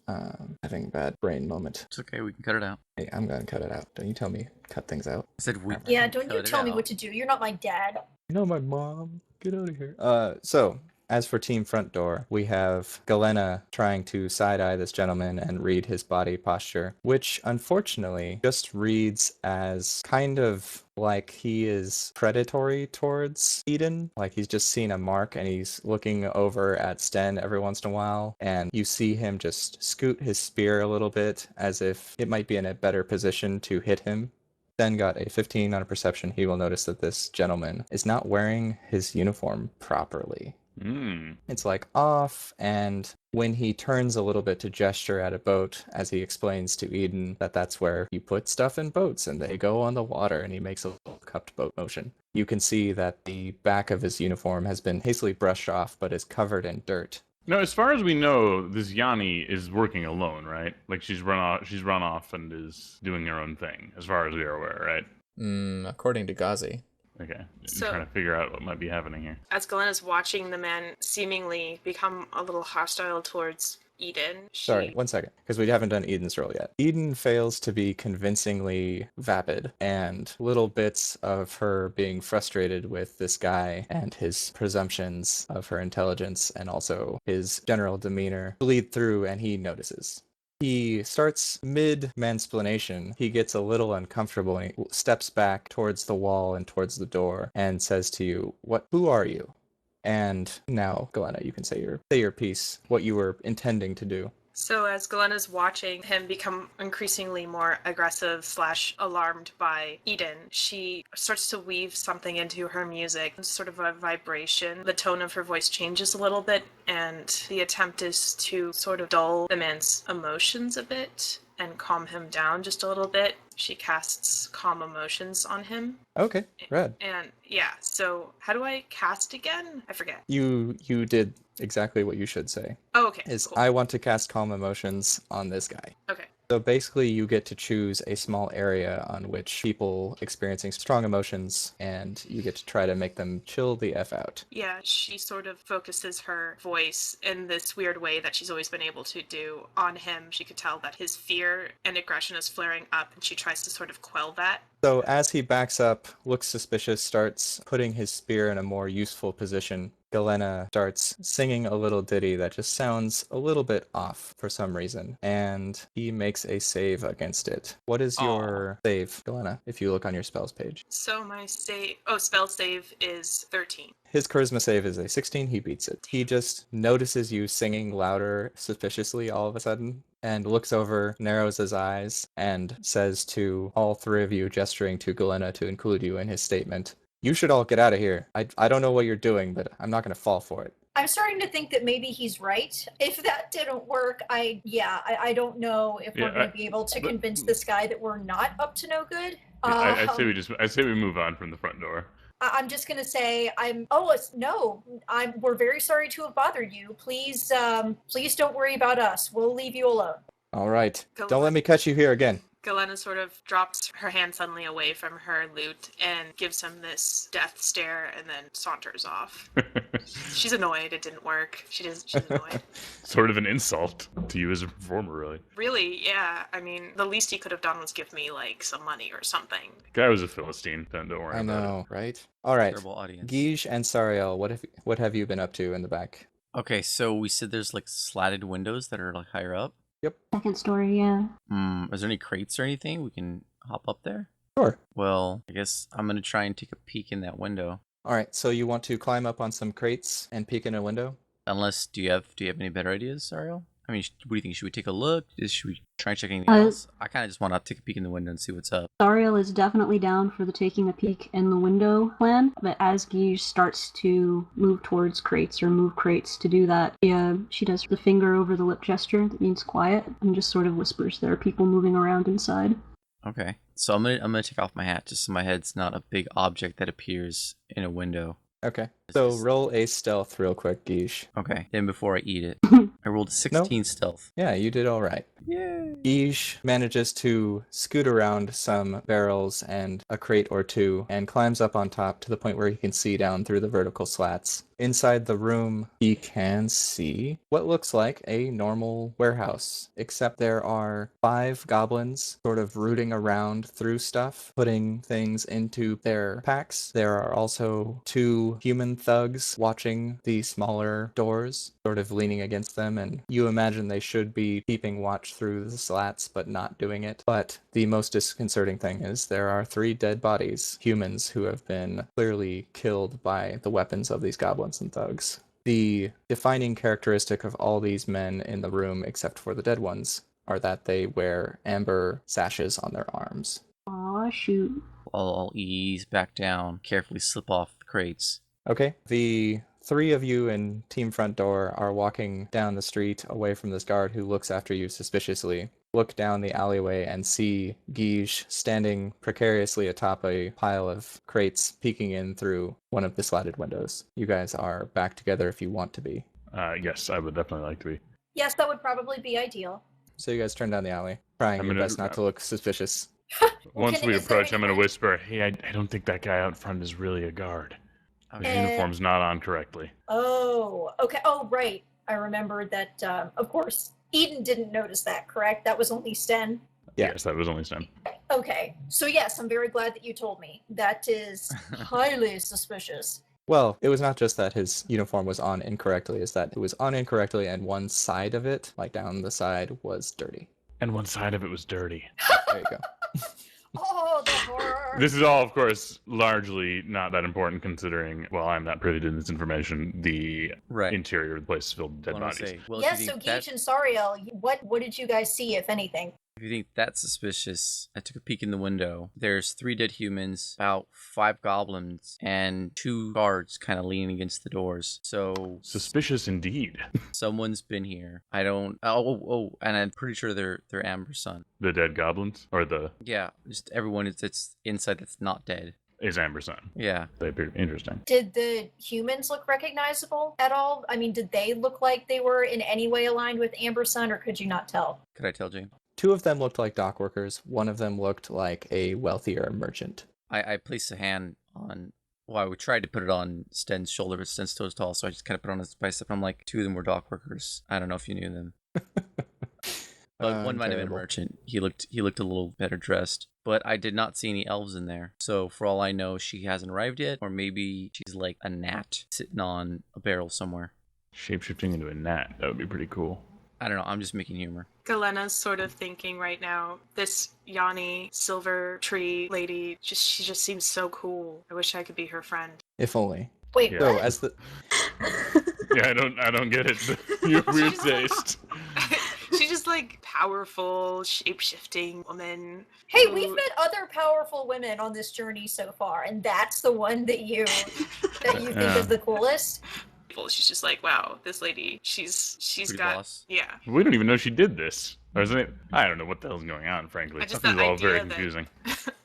Having a bad brain moment. It's okay, we can cut it out. Hey, I'm gonna cut it out. Don't you tell me cut things out. I said we. Yeah, can don't cut you it tell me out. what to do. You're not my dad. You know my mom. Get out of here. So as for team front door, we have Galena trying to side-eye this gentleman and read his body posture, which unfortunately just reads as kind of like he is predatory towards Eden. Like he's just seen a mark and he's looking over at Sten every once in a while, and you see him just scoot his spear a little bit as if it might be in a better position to hit him. Then got a 15 on a perception. He will notice that this gentleman is not wearing his uniform properly. It's like off, and when he turns a little bit to gesture at a boat, as he explains to Eden that that's where you put stuff in boats and they go on the water, and he makes a little cupped boat motion. You can see that the back of his uniform has been hastily brushed off, but is covered in dirt. No, as far as we know, this Yanni is working alone, right? Like she's run off and is doing her own thing, as far as we are aware, right? According to Ghazi. Okay. I'm So- trying to figure out what might be happening here. As Galena's watching the man seemingly become a little hostile towards Eden, Sorry, one second, because we haven't done Eden's roll yet. Eden fails to be convincingly vapid, and little bits of her being frustrated with this guy and his presumptions of her intelligence and also his general demeanor bleed through, and he notices. He starts mid-mansplanation. He gets a little uncomfortable and he steps back towards the wall and towards the door and says to you, who are you? And now, Galena, you can say your piece, what you were intending to do. So as Galena's watching him become increasingly more aggressive / alarmed by Eden, she starts to weave something into her music, sort of a vibration. The tone of her voice changes a little bit, and the attempt is to sort of dull the man's emotions a bit and calm him down just a little bit. She casts Calm Emotions on him. Okay, rad. And yeah, so how do I cast again? I forget. You did exactly what you should say. Oh, okay. Is Cool. I want to cast Calm Emotions on this guy. Okay. So basically you get to choose a small area on which people experiencing strong emotions, and you get to try to make them chill the F out. Yeah, she sort of focuses her voice in this weird way that she's always been able to do on him. She could tell that his fear and aggression is flaring up, and she tries to sort of quell that. So as he backs up, looks suspicious, starts putting his spear in a more useful position, Galena starts singing a little ditty that just sounds a little bit off for some reason, and he makes a save against it. What is your save, Galena, if you look on your spells page? So my spell save is 13. His charisma save is a 16, he beats it. He just notices you singing louder suspiciously all of a sudden, and looks over, narrows his eyes, and says to all three of you, gesturing to Galena to include you in his statement, "You should all get out of here. I don't know what you're doing, but I'm not going to fall for it." I'm starting to think that maybe he's right. If that didn't work, I don't know if we're going to be able to convince this guy that we're not up to no good. I say we move on from the front door. I'm just gonna say we're very sorry to have bothered you. Please don't worry about us. We'll leave you alone. All right. Go Don't on. let me catch you here again. Galena sort of drops her hand suddenly away from her loot and gives him this death stare and then saunters off. She's annoyed it didn't work. She's annoyed. Sort of an insult to you as a performer, really. Really, yeah. I mean, the least he could have done was give me, like, some money or something. Guy was a Philistine. Don't worry I about know, right? All right. Terrible audience. Guige and Sariel, what have you been up to in the back? Okay, so we said there's like slatted windows that are like higher up. Second story, yeah. Is there any crates or anything we can hop up there? Sure. Well, I guess I'm gonna try and take a peek in that window. All right, so you want to climb up on some crates and peek in a window? Unless, do you have any better ideas, Ariel? I mean, what do you think? Should we take a look? Should we try and check anything else? I kind of just want to take a peek in the window and see what's up. Sariel is definitely down for the taking a peek in the window plan, but as Guige starts to move towards crates or move crates to do that, she does the finger over the lip gesture that means quiet and just sort of whispers there are people moving around inside. Okay, so I'm gonna take off my hat just so my head's not a big object that appears in a window. Okay, so roll a stealth real quick, Guige. Okay, then before I eat it, I rolled a 16 stealth. Yeah, you did all right. Yay! Guige manages to scoot around some barrels and a crate or two and climbs up on top to the point where he can see down through the vertical slats. Inside the room, he can see what looks like a normal warehouse, except there are 5 goblins sort of rooting around through stuff, putting things into their packs. There are also 2 human thugs watching the smaller doors, sort of leaning against them, and you imagine they should be keeping watch through the slats, but not doing it. But the most disconcerting thing is there are 3 dead bodies, humans who have been clearly killed by the weapons of these goblins and thugs. The defining characteristic of all these men in the room, except for the dead ones, are that they wear amber sashes on their arms. Aw, shoot. I'll ease back down, carefully slip off the crates. Okay, the 3 of you in Team Front Door are walking down the street away from this guard who looks after you suspiciously. Look down the alleyway and see Guige standing precariously atop a pile of crates peeking in through one of the slatted windows. You guys are back together if you want to be. Yes, I would definitely like to be. Yes, that would probably be ideal. So you guys turn down the alley, trying your best not to look suspicious. Once we is there approach, I'm going to anyone- whisper, hey, I don't think that guy out front is really a guard. His uniform's not on correctly. Oh, okay. Oh, right. I remembered that, of course, Eden didn't notice that, correct? That was only Sten? Yeah. Yes, that was only Sten. Okay. So, yes, I'm very glad that you told me. That is highly suspicious. Well, it was not just that his uniform was on incorrectly, it's that it was on incorrectly and one side of it, like down the side, was dirty. And one side of it was dirty. There you go. Oh, the horror. This is all, of course, largely not that important considering, well, I'm not privy to this information, the Right. interior of the place is filled with dead What do I bodies. say? Well, Yes, if so you think Geach and Sariel, what did you guys see, if anything? if you think that's suspicious, I took a peek in the window. There's 3 dead humans, about 5 goblins, and 2 guards kind of leaning against the doors. So Suspicious indeed. someone's been here. I don't. Oh, and I'm pretty sure they're Amber Sun. The dead goblins? Or the Yeah, just everyone that's inside that's not dead. is Amber Sun. Yeah. They appear interesting. Did the humans look recognizable at all? I mean, did they look like they were in any way aligned with Amber Sun, or could you not tell? Could I tell Jane? 2 of them looked like dock workers. 1 of them looked like a wealthier merchant. I placed a hand on. Well, I tried to put it on Sten's shoulder, but Sten's so tall, so I just kind of put it on his bicep. I'm like, 2 of them were dock workers. I don't know if you knew them. But one might have been a Terrible. merchant. He looked a little better dressed. But I did not see any elves in there. So for all I know, she hasn't arrived yet, or maybe she's like a gnat sitting on a barrel somewhere. Shapeshifting into a gnat. That would be pretty cool. I don't know. I'm just making humor. Galena's sort of thinking right now, this Yanni silver tree lady, she just seems so cool. I wish I could be her friend. If only. Wait, Yeah. So, what? as the Yeah, I don't get it. Your weird She's- taste. She's just like powerful, shape-shifting woman. Hey, who- we've met other powerful women on this journey so far, and that's the one that you think Yeah. is the coolest. She's just like, wow, this lady, she's Pretty got boss. yeah. We don't even know she did this. Or isn't it? I don't know what the hell's going on, frankly. I just This is the all very idea that- confusing.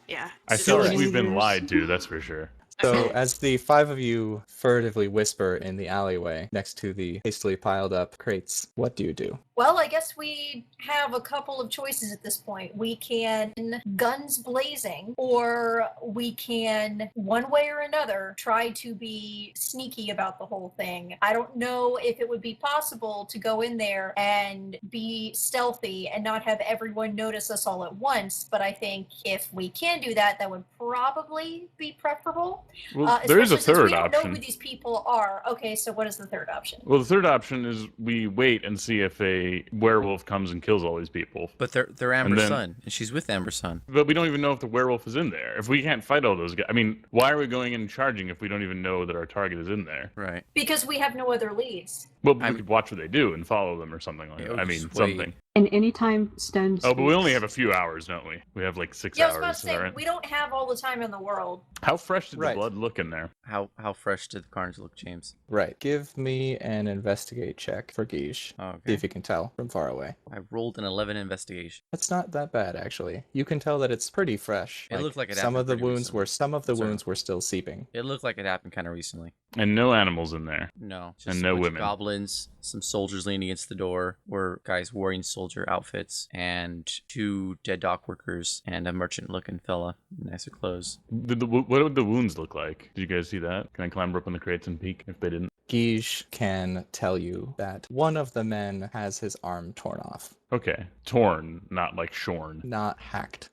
Yeah. I it's feel just- like we've been Years. lied to, that's for sure. So, Okay. as the five of you furtively whisper in the alleyway next to the hastily piled up crates, what do you do? Well, I guess we have a couple of choices at this point. We can guns blazing, or we can, one way or another, try to be sneaky about the whole thing. I don't know if it would be possible to go in there and be stealthy and not have everyone notice us all at once, but I think if we can do that, that would probably be preferable. Well, there is a Especially since we third don't know who option. these people are. Okay, so what is the third option? Well, the third option is we wait and see if a werewolf comes and kills all these people. But they're Amber's then- son, and she's with Amber's son. But we don't even know if the werewolf is in there. If we can't fight all those guys, I mean, why are we going in and charging if we don't even know that our target is in there? Right. Because we have no other leads. Well, we could watch what they do and follow them or something like Yeah, that. I mean, just wait. something. And anytime Stone Oh, but we only speaks- have a few hours, don't we? We have like 6 Yeah, I was about hours. to Is that say, right? we don't have all the time in the world. How fresh did Right. the blood look in there? How fresh did the carnage look, James? Right. Give me an investigate check for Guiche. See Okay. if you can tell from far away. I rolled an 11 investigation. That's not that bad, actually. You can tell that it's pretty fresh. It looked like it some of happened the pretty wounds recently. were some of the Sorry. wounds were still seeping. It looked like it happened kind of recently. And no animals in there. No, just And a no bunch of women. goblins, some soldiers leaning against the door, were guys wearing soldier outfits, and 2 dead dock workers and a merchant-looking fella in nicer clothes. What would the wounds look like? Did you guys see that? Can I climb up on the crates and peek if they didn't? Guiche can tell you that one of the men has his arm torn off, Okay. Torn, not like shorn. not hacked.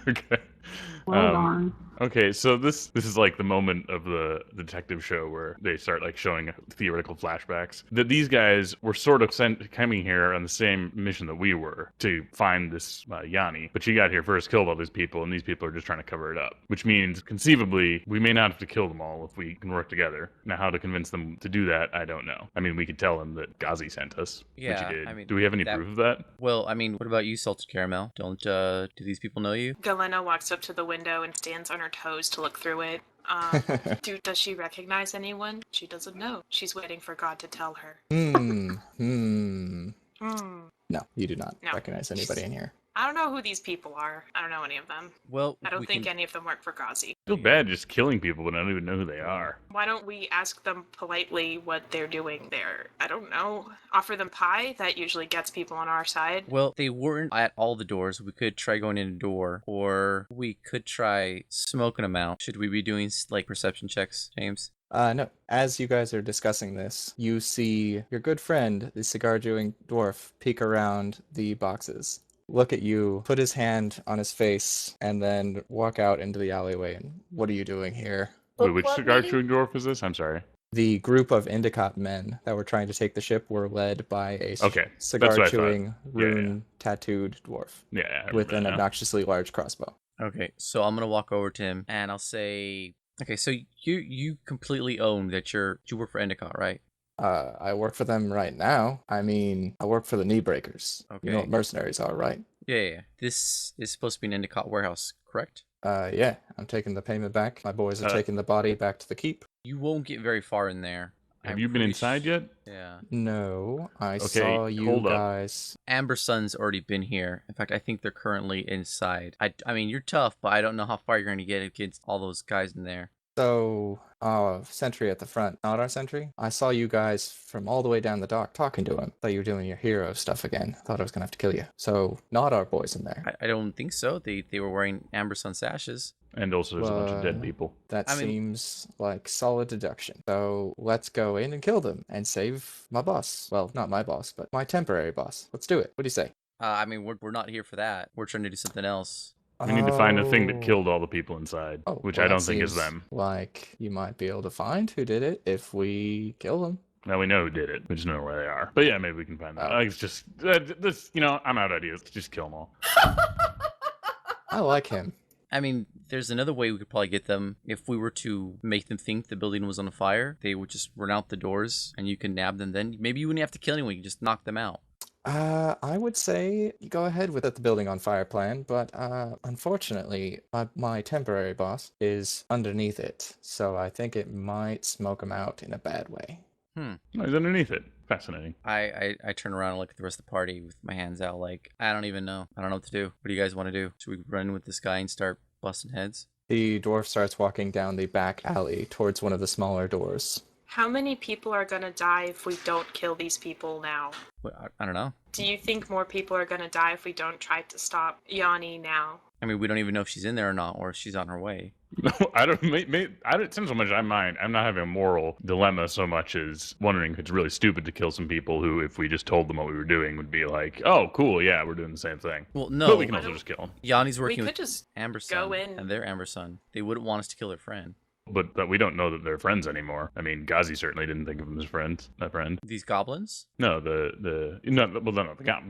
Okay. Well darn. Okay, so this is like the moment of the detective show where they start like showing theoretical flashbacks. That these guys were sort of coming here on the same mission that we were to find this Yanni, but she got here first, killed all these people, and these people are just trying to cover it up. Which means conceivably we may not have to kill them all if we can work together. Now, how to convince them to do that, I don't know. I mean, we could tell them that Ghazi sent us, Yeah, which he did. I mean, do we have any that- proof of that? Well, I mean, what about you, Salted Caramel? Do these people know you? Galena walks up to the window and stands on her toes to look through it. Does she recognize anyone? She doesn't know. She's waiting for God to tell her. Hmm. No, you do not No. recognize anybody in here. I don't know who these people are. I don't know any of them. Well, I don't we think can- any of them work for Ghazi. I feel bad just killing people, but I don't even know who they are. Why don't we ask them politely what they're doing there? I don't know. Offer them pie? That usually gets people on our side. Well, they weren't at all the doors. We could try going in a door, or we could try smoking them out. Should we be doing like perception checks, James? No. As you guys are discussing this, you see your good friend, the cigar-chewing dwarf, peek around the boxes, look at you, put his hand on his face, and then walk out into the alleyway. And what are you doing here? Wait, Book which club cigar meeting? chewing dwarf is this? I'm sorry. The group of Endicott men that were trying to take the ship were led by a Okay, that's what I thought. cigar-chewing, Yeah, rune-tattooed dwarf Yeah, I with remember an that now. obnoxiously large crossbow. Okay, so I'm gonna walk over to him and I'll say, okay, so you completely own that you work for Endicott, right? I work for them right now. I mean, I work for the knee breakers. You know Okay. what mercenaries are, right? Yeah. This is supposed to be an Endicott warehouse, correct? Yeah, I'm taking the payment back. My boys are Uh, taking the body back to the keep. You won't get very far in there. Have I'm you been pretty inside yet? Yeah. No, I Okay, saw you hold up. guys. Amber's son's already been here. In fact, I think they're currently inside. I mean, you're tough, but I don't know how far you're going to get against all those guys in there. So, sentry at the front, not our sentry. I saw you guys from all the way down the dock talking to him. Thought you were doing your hero stuff again. Thought I was gonna have to kill you. So, not our boys in there. I don't think so. They were wearing Amber's son sashes. And also, there's a bunch of dead Well, people. That I mean- seems like solid deduction. So, let's go in and kill them and save my boss. Well, not my boss, but my temporary boss. Let's do it. What do you say? I mean, we're not here for that. We're trying to do something else. We need to find the thing that Oh. killed all the people inside, Oh, which well, I don't that think is seems them. Like you might be able to find who did it if we kill them. Now we know who did it. We just don't know where they are. But yeah, maybe we can find that. Oh. It's just this. I'm out of ideas. Just kill them all. I like him. I mean, there's another way we could probably get them. If we were to make them think the building was on fire, they would just run out the doors and you can nab them then. Maybe you wouldn't have to kill anyone, you just knock them out. I would say you go ahead with the building on fire plan, but unfortunately, my temporary boss is underneath it, so I think it might smoke him out in a bad way. No, he's underneath it. Fascinating. I turn around and look at the rest of the party with my hands out like, I don't even know. I don't know what to do. What do you guys want to do? Should we run with this guy and start busting heads? The dwarf starts walking down the back alley towards one of the smaller doors. How many people are gonna die if we don't kill these people now? I don't know. Do you think more people are gonna die if we don't try to stop Yanni now? I mean, we don't even know if she's in there or not, or if she's on her way. No, I don't. I don't. It seems so much. I'm not having a moral dilemma so much as wondering if it's really stupid to kill some people who, if we just told them what we were doing, would be like, "Oh, cool, yeah, we're doing the same thing." Well, no. But we can also just kill them. Yanni's We working could with just Amber go Sun, in. and they're Amber Sun. They wouldn't want us to kill their friend. But we don't know that they're friends anymore. I mean, Ghazi certainly didn't think of them as friends. A friend. These goblins? No, the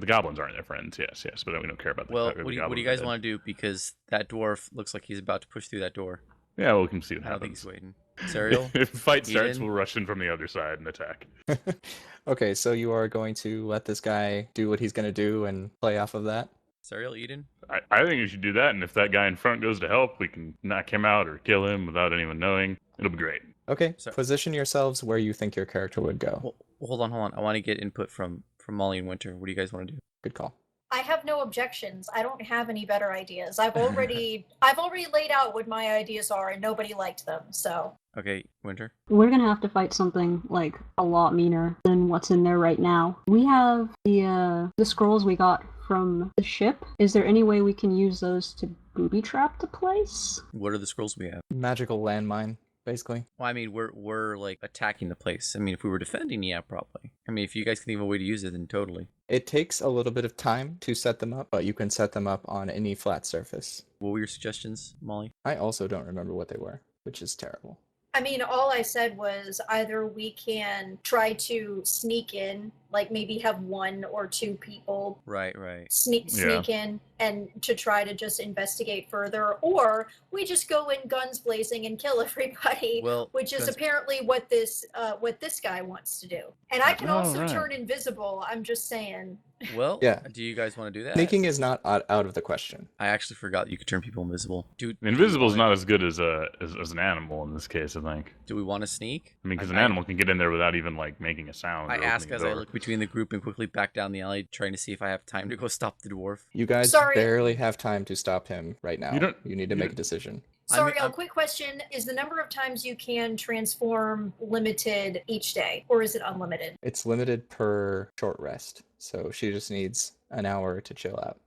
goblins aren't their friends. Yes, but we don't care about the Well, the what do goblins you guys dead. want to do? Because that dwarf looks like he's about to push through that door. Yeah, well, we can see what I don't think happens. he's waiting. Serial? If fight starts, Eden? we'll rush in from the other side and attack. Okay, so you are going to let this guy do what he's going to do and play off of that? Serial Eden? I think we should do that, and if that guy in front goes to help, we can knock him out or kill him without anyone knowing. It'll be great. Okay, So- position yourselves where you think your character would go. Well, hold on. I want to get input from Molly and Winter. What do you guys want to do? Good call. I have no objections. I don't have any better ideas. I've already laid out what my ideas are, and nobody liked them. So Okay, Winter. We're gonna have to fight something like a lot meaner than what's in there right now. We have the scrolls we got from the ship. Is there any way we can use those to booby trap the place? What are the scrolls we have? Magical landmine, basically. Well, I mean, we're like attacking the place. I mean, if we were defending, yeah, probably. I mean, if you guys can think of a way to use it, then totally. It takes a little bit of time to set them up, but you can set them up on any flat surface. What were your suggestions, Molly? I also don't remember what they were, which is terrible. I mean, all I said was either we can try to sneak in, like maybe have one or two people Right. sneak in and to try to just investigate further, or we just go in guns blazing and kill everybody, Well, which is guns- apparently what this guy wants to do. And I can Oh, also right. turn invisible. I'm just saying. Well, Yeah. do you guys want to do that? Sneaking is not out of the question. I actually forgot you could turn people invisible. Dude, Invisible's not as good as an animal in this case, I think. Do we want to sneak? I mean, because I- an animal can get in there without even like making a sound. I or ask opening as a I door. look between the group and quickly back down the alley, trying to see if I have time to go stop the dwarf. You guys Sorry. barely have time to stop him right now. You need to make a decision. Sorry, I'm- quick question. Is the number of times you can transform limited each day, or is it unlimited? It's limited per short rest, so she just needs an hour to chill out.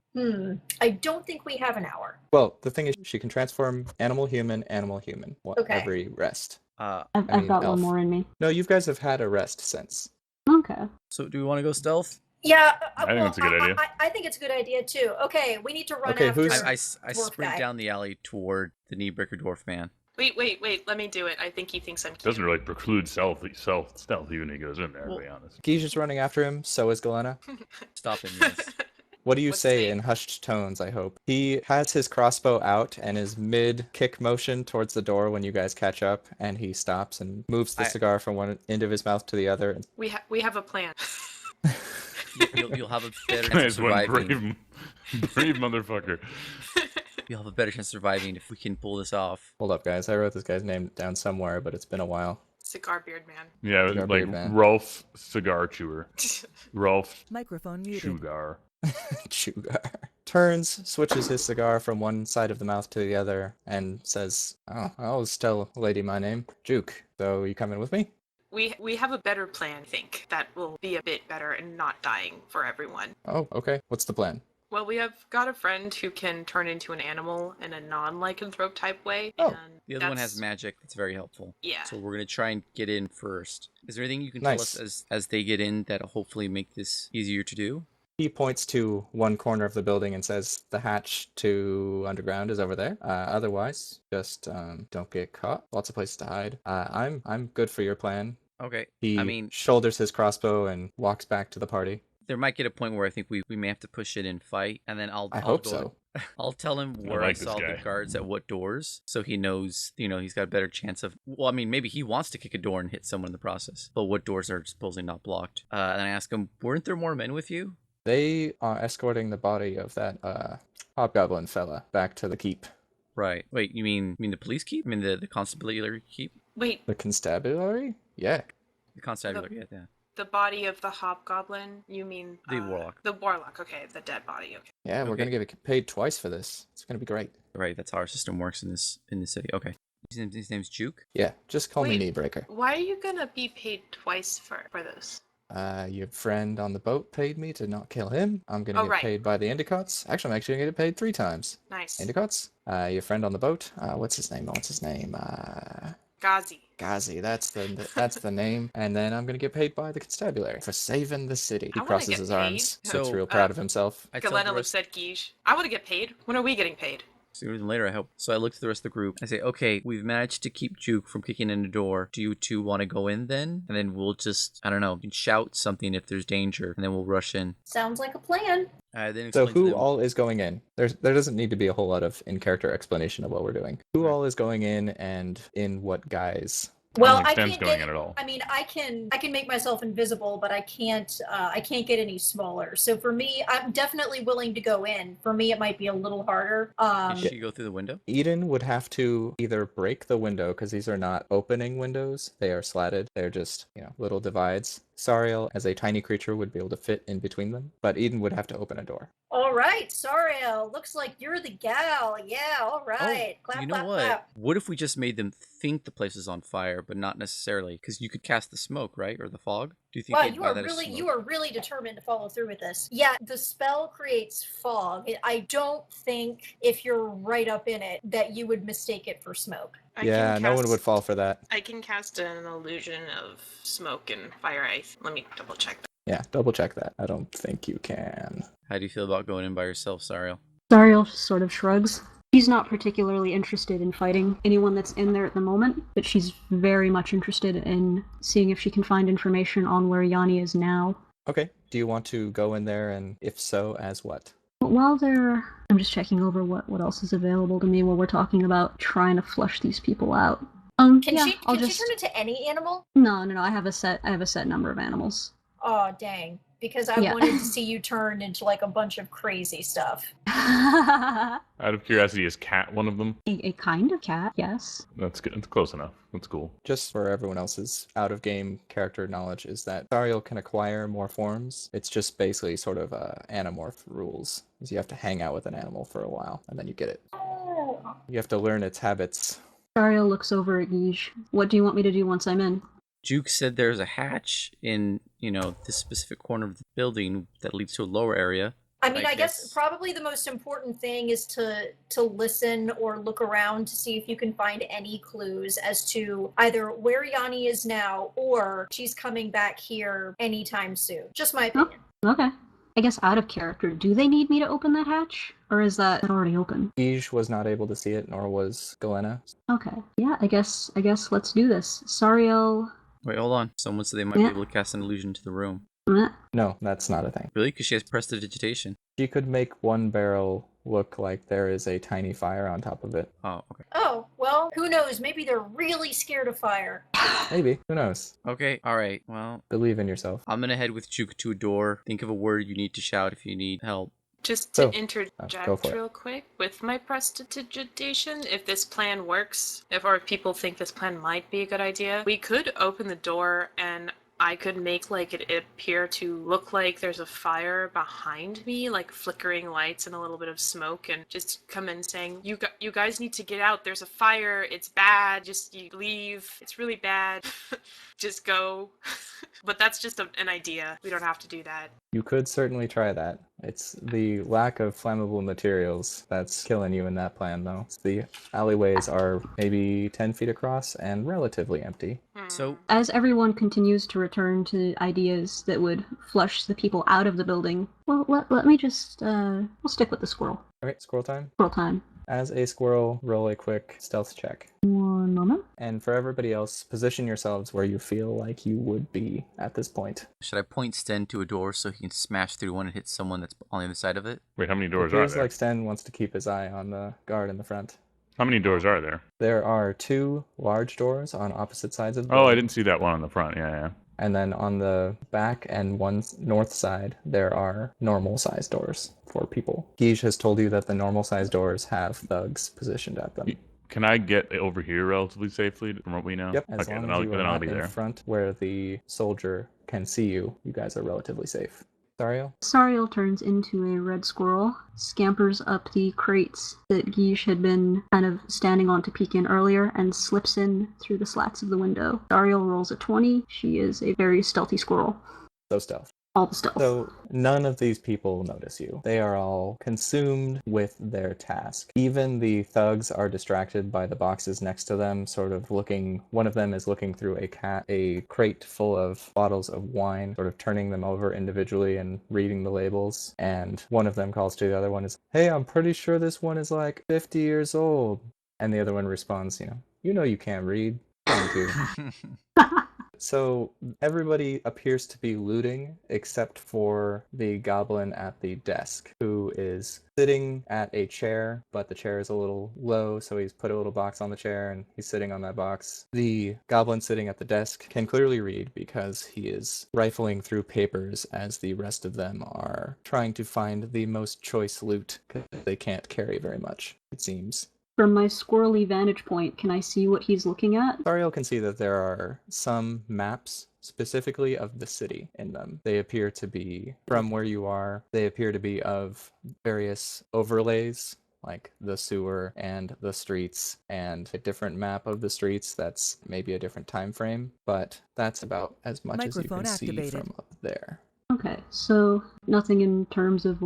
I don't think we have an hour. Well, the thing is, she can transform animal, human, Okay. every rest. Uh, I've I mean, got elf. one more in me. No, you guys have had a rest since. Okay. so do we want to go stealth? Yeah, I think it's a good idea. I think it's a good idea too. Okay, we need to run Okay, after. who's- I dwarf sprint guy. down the alley toward the knee-breaker dwarf man. Wait, let me do it. I think he thinks I'm cute. Doesn't really preclude stealth even if he goes in there, Well- to be honest. Guiche's running after him, so is Galena. Stop him, yes. What do you What's his say name? in hushed tones, I hope? He has his crossbow out and is mid-kick motion towards the door when you guys catch up, and he stops and moves the I- cigar from one end of his mouth to the other. We have a plan. You'll have a better chance of Nice one, surviving. brave motherfucker. You'll have a better chance of surviving if we can pull this off. Hold up, guys. I wrote this guy's name down somewhere, but it's been a while. Cigar beard man. Yeah, Cigar like beard man. Rolf Cigar Chewer. Rolf Microphone muted. Sugar. Sugar. Turns, switches his cigar from one side of the mouth to the other, and says, "Oh, I always tell a lady my name, Juke. So you coming with me?" We have a better plan, I think, that will be a bit better and not dying for everyone. Oh, okay. What's the plan? Well, we have got a friend who can turn into an animal in a non-lycanthrope type way. Oh. And The other one has that's- magic that's very helpful. Yeah. So we're gonna try and get in first. Is there anything you can tell Nice. us as they get in that'll hopefully make this easier to do? He points to one corner of the building and says, "The hatch to underground is over there. Otherwise, just don't get caught. Lots of places to hide. I'm good for your plan." Okay. He I mean, shoulders his crossbow and walks back to the party. there might get a point where I think we may have to push it and fight, and then I'll I hope go- so. I'll tell him where I like this saw the guy. guards at what doors, so he knows, he's got a better chance of. Well, I mean, maybe he wants to kick a door and hit someone in the process, but what doors are supposedly not blocked? And I ask him, weren't there more men with you? They are escorting the body of that hobgoblin fella back to the keep. Right. Wait, you mean the police keep? I mean the constabulary keep? Wait, The constabulary? Yeah. The constabulary, yeah. The body of the hobgoblin? You mean The warlock. The warlock. Okay, the dead body. Okay. Yeah, we're Okay. gonna get paid twice for this. It's gonna be great. Right, that's how our system works in this city. Okay. His name's Juke. Yeah, just call me Wait. Kneebreaker. Why are you gonna be paid twice for this? Your friend on the boat paid me to not kill him. I'm gonna Oh, get right. paid by the Endicots. Actually, I'm actually gonna get paid 3 times. Nice. Endicots? Your friend on the boat. What's his name? Ghazi. Ghazi. That's the name. And then I'm gonna get paid by the constabulary for saving the city. He I wanna crosses get his paid. arms. Looks So, real proud of himself. I tell the Galena rest- looks at Guige. I want to get paid. When are we getting paid? Sooner than later, I hope. So I look to the rest of the group. I say, okay, we've managed to keep Juke from kicking in the door. Do you two want to go in then? And then we'll just, I don't know, shout something if there's danger, and then we'll rush in. Sounds like a plan. I then So explain to who them, all is going in? There doesn't need to be a whole lot of in-character explanation of what we're doing. Who all is going in and in what guise? Well, don't I think Sten's can't going get. in at all. I mean, I can make myself invisible, but I can't get any smaller. So for me, I'm definitely willing to go in. For me, it might be a little harder. Did she go through the window? Eden would have to either break the window, because these are not opening windows. They are slatted. They're just, little divides. Sariel, as a tiny creature, would be able to fit in between them. But Eden would have to open a door. All right, Sariel. Looks like you're the gal. Yeah, all right. Clap, You know clap, what? clap. What if we just made them think the place is on fire, but not necessarily? Because you could cast the smoke, right? Or the fog? Do you think Wow, they'd buy that as smoke? you are really determined to follow through with this. Yeah, the spell creates fog. I don't think if you're right up in it that you would mistake it for smoke. No one would fall for that. I can cast an illusion of smoke and fire ice. Let me double check that. Yeah, double check that. I don't think you can. How do you feel about going in by yourself, Sariel? Zariel just sort of shrugs. She's not particularly interested in fighting anyone that's in there at the moment, but she's very much interested in seeing if she can find information on where Yanni is now. Okay. Do you want to go in there, and if so, as what? But while they're... I'm just checking over what else is available to me while we're talking about trying to flush these people out. Can yeah, she I'll turn just... into any animal? No, I have a set number of animals. Oh, dang. Because I wanted to see you turn into like a bunch of crazy stuff. A Out of curiosity, is cat one of them? kind of cat, yes. That's good. It's close enough. That's cool. Just for everyone else's out-of-game character knowledge, is that Sariel can acquire more forms. It's just basically sort of animorph rules. Is you have to hang out with an animal for a while, and then you get it. Oh. You have to learn its habits. Zariel looks over at Guige. What do you want me to do once I'm in? Juke said there's a hatch in, this specific corner of the building that leads to a lower area. I mean, I I guess guess- probably the most important thing is to listen or look around to see if you can find any clues as to either where Yanni is now or she's coming back here anytime soon. Just my opinion. Okay. I guess out of character, do they need me to open that hatch? Or is that already open? Guige was not able to see it, nor was Galena. Okay. Yeah, I guess let's do this. Sariel... Wait, hold on. Someone said they might be able to cast an illusion to the room. No, that's not a thing. Really? Because she has prestidigitation. She could make one barrel look like there is a tiny fire on top of it. Oh, okay. Oh, well, who knows? Maybe they're really scared of fire. Maybe. Who knows? Okay, alright. Well, Believe in yourself. I'm gonna head with Juke to a door. Think of a word you need to shout if you need help. Just So, to interject go for it. real quick, with my prestidigitation, if this plan works, or if people think this plan might be a good idea, we could open the door and I could make it appear to look like there's a fire behind me, like flickering lights and a little bit of smoke, and just come in saying, you guys need to get out. There's a fire. It's bad. Just you leave. It's really bad. Just go. But that's just an idea. We don't have to do that. You could certainly try that. It's the lack of flammable materials that's killing you in that plan, though. The alleyways are maybe 10 feet across and relatively empty. So, As everyone continues to return to ideas that would flush the people out of the building, well, let me just, we'll stick with the squirrel. Alright, squirrel time. Squirrel time. As a squirrel, roll a quick stealth check. One moment. And for everybody else, position yourselves where you feel like you would be at this point. should I point Sten to a door so he can smash through one and hit someone that's on the other side of it? Wait, how many It doors are feels there? like Sten wants to keep his eye on the guard in the front. How many doors are there? There are 2 large doors on opposite sides of the Oh, I building. didn't see that one on the front. Yeah. And then on the back and one north side, there are normal sized doors for people. Guige has told you that the normal sized doors have thugs positioned at them. Can I get over here relatively safely from what we know? Yep. As Okay, long then as I'll, you are then I'll not be in there. front where the soldier can see you, you guys are relatively safe. Sariel? Sariel turns into a red squirrel, scampers up the crates that Guiche had been kind of standing on to peek in earlier, and slips in through the slats of the window. Sariel rolls a 20. She is a very stealthy squirrel. So stealth. All the stealth. So none of these people notice you. They are all consumed with their task. Even the thugs are distracted by the boxes next to them, sort of looking. One of them is looking through a crate full of bottles of wine, sort of turning them over individually and reading the labels. And one of them calls to the other one, "Hey, I'm pretty sure this one is like 50 years old." And the other one responds, "You know you can't read." Trying to. So everybody appears to be looting except for the goblin at the desk, who is sitting at a chair, but the chair is a little low, so he's put a little box on the chair and he's sitting on that box. The goblin sitting at the desk can clearly read because he is rifling through papers as the rest of them are trying to find the most choice loot because they can't carry very much, it seems. From my squirrely vantage point, can I see what he's looking at? Sariel can see that there are some maps specifically of the city in them. They appear to be, from where you are, they appear to be of various overlays, like the sewer and the streets, and a different map of the streets that's maybe a different time frame, but that's about as much as you Microphone can see activated. from up there. Okay, so nothing in terms of,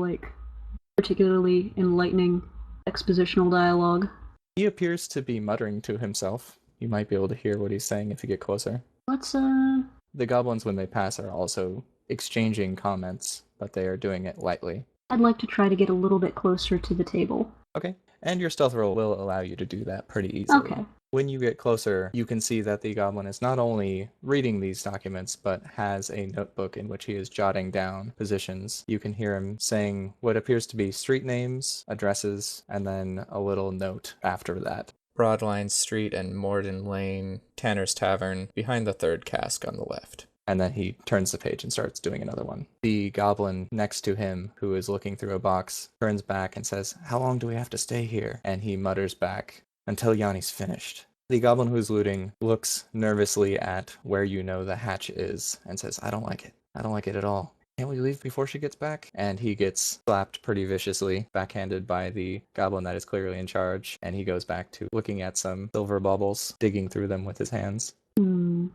particularly enlightening expositional dialogue. He appears to be muttering to himself. You might be able to hear what he's saying if you get closer. Let's, The goblins, when they pass, are also exchanging comments, but they are doing it lightly. I'd like to try to get a little bit closer to the table. Okay, and your stealth roll will allow you to do that pretty easily. Okay. When you get closer, you can see that the goblin is not only reading these documents, but has a notebook in which he is jotting down positions. You can hear him saying what appears to be street names, addresses, and then a little note after that. Broadline Street and Morden Lane, Tanner's Tavern, behind the third cask on the left. And then he turns the page and starts doing another one. The goblin next to him, who is looking through a box, turns back and says, "How long do we have to stay here?" And he mutters back, "Until Yanni's finished." The goblin who's looting looks nervously at where you know the hatch is and says, "I don't like it. I don't like it at all. Can't we leave before she gets back?" And he gets slapped pretty viciously, backhanded by the goblin that is clearly in charge, and he goes back to looking at some silver baubles, digging through them with his hands.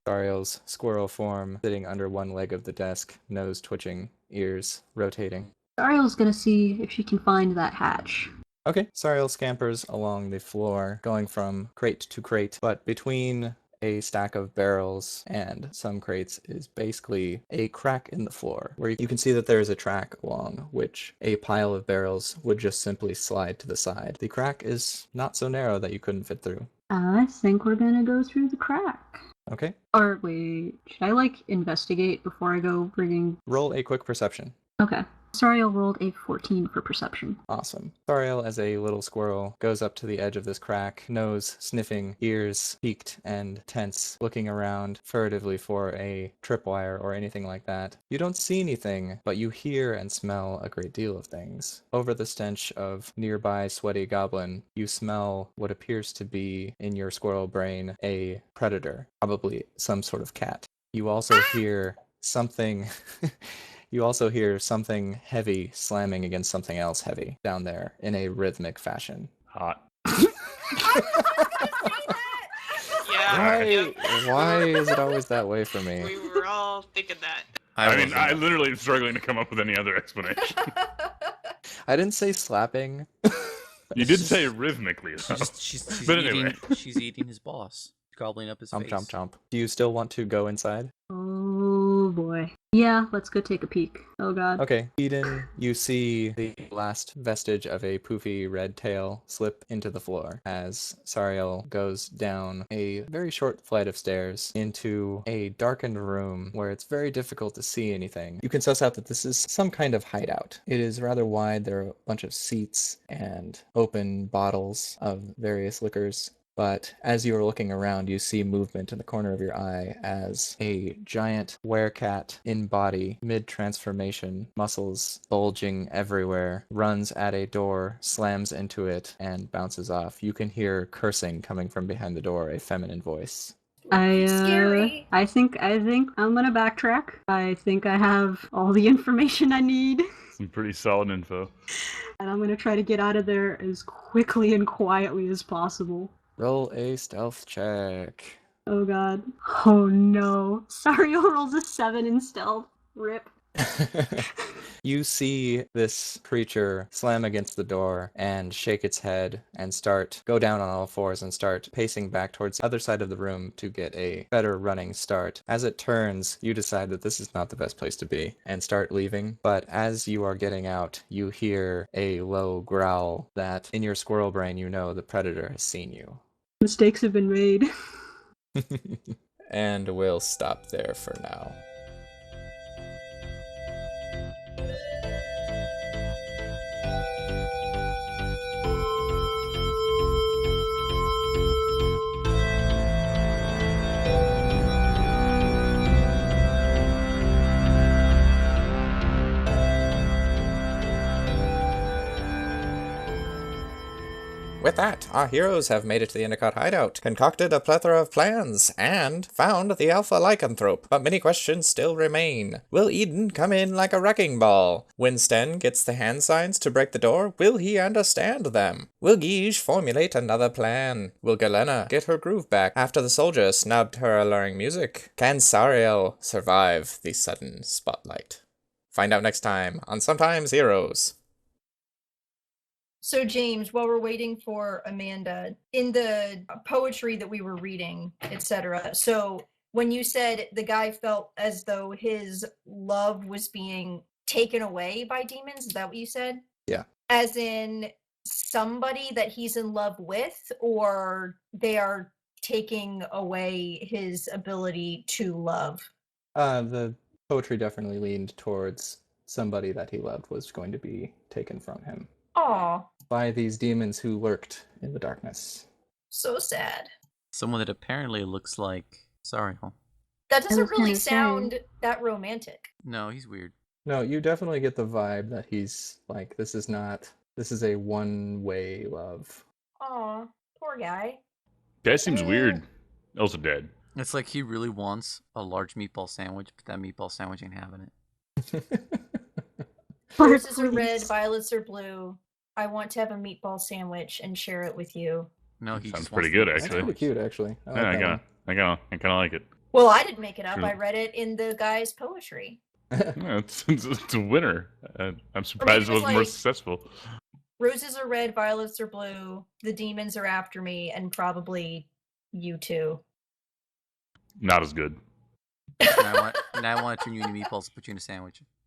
Sariel's squirrel form sitting under one leg of the desk, nose twitching, ears rotating. Ariel's gonna see if she can find that hatch. Okay, Sariel scampers along the floor, going from crate to crate, but between a stack of barrels and some crates is basically a crack in the floor, where you can see that there is a track along which a pile of barrels would just simply slide to the side. The crack is not so narrow that you couldn't fit through. I think we're gonna go through the crack. Okay, Or wait, should I investigate before I go bringing... roll a quick perception. Okay. Sariel rolled a 14 for perception. Awesome. Sariel, as a little squirrel, goes up to the edge of this crack, nose sniffing, ears peaked and tense, looking around furtively for a tripwire or anything like that. You don't see anything, but you hear and smell a great deal of things. Over the stench of nearby sweaty goblin, you smell what appears to be, in your squirrel brain, a predator, probably some sort of cat. You also hear something... You also hear something heavy slamming against something else heavy down there in a rhythmic fashion. Hot. Yeah. Why is it always that way for me? We were all thinking that. I literally am struggling to come up with any other explanation. I didn't say slapping. You did say rhythmically, though. She's But eating, anyway. she's eating his boss, gobbling up his Chomp, face. chomp, chomp. Do you still want to go inside? Oh boy. Yeah, let's go take a peek. Oh god. Okay. Eden, you see the last vestige of a poofy red tail slip into the floor as Sariel goes down a very short flight of stairs into a darkened room where it's very difficult to see anything. You can suss out that this is some kind of hideout. It is rather wide. There are a bunch of seats and open bottles of various liquors But as you are looking around, you see movement in the corner of your eye as a giant werecat in body, mid-transformation, muscles bulging everywhere, runs at a door, slams into it, and bounces off. You can hear cursing coming from behind the door, a feminine voice. Scary. I think I'm gonna backtrack. I think I have all the information I need. Some pretty solid info. And I'm gonna try to get out of there as quickly and quietly as possible. Roll a stealth check. Oh god. Oh no. Sariel rolls a 7 in stealth. Rip. You see this creature slam against the door and shake its head and go down on all fours and start pacing back towards the other side of the room to get a better running start. As it turns, you decide that this is not the best place to be and start leaving. But as you are getting out, you hear a low growl that in your squirrel brain you know the predator has seen you. Mistakes have been made. And we'll stop there for now. With that, our heroes have made it to the Endicott hideout, concocted a plethora of plans, and found the alpha lycanthrope. But many questions still remain. Will Eden come in like a wrecking ball? When Sten gets the hand signs to break the door, will he understand them? Will Guige formulate another plan? Will Galena get her groove back after the soldier snubbed her alluring music? Can Sariel survive the sudden spotlight? Find out next time on Sometimes Heroes. So, James, while we're waiting for Amanda, in the poetry that we were reading, etc., so when you said the guy felt as though his love was being taken away by demons, is that what you said? Yeah. As in somebody that he's in love with, or they are taking away his ability to love? The poetry definitely leaned towards somebody that he loved was going to be taken from him. Aw, By these demons who lurked in the darkness. so sad. Someone that apparently looks like Sariel. That doesn't was really gonna say. sound that romantic. No, he's weird. No, you definitely get the vibe that he's like, this is a one-way love. Aw, poor guy. Guy seems weird. Also dead. It's like he really wants a large meatball sandwich, but that meatball sandwich ain't having it. Roses are red, violets are blue. I want to have a meatball sandwich and share it with you. No, he Sounds just pretty wants good, the That's actually. pretty cute, actually. I like Yeah, that I kind of like it. Well, I didn't make it up. True. I read it in the guy's poetry. one. Yeah, it's a winner. I'm surprised it it was wasn't more like- successful. Roses are red, violets are blue. The demons are after me, and probably you too. Not as good. Now I want to turn you into meatballs and put you in a sandwich.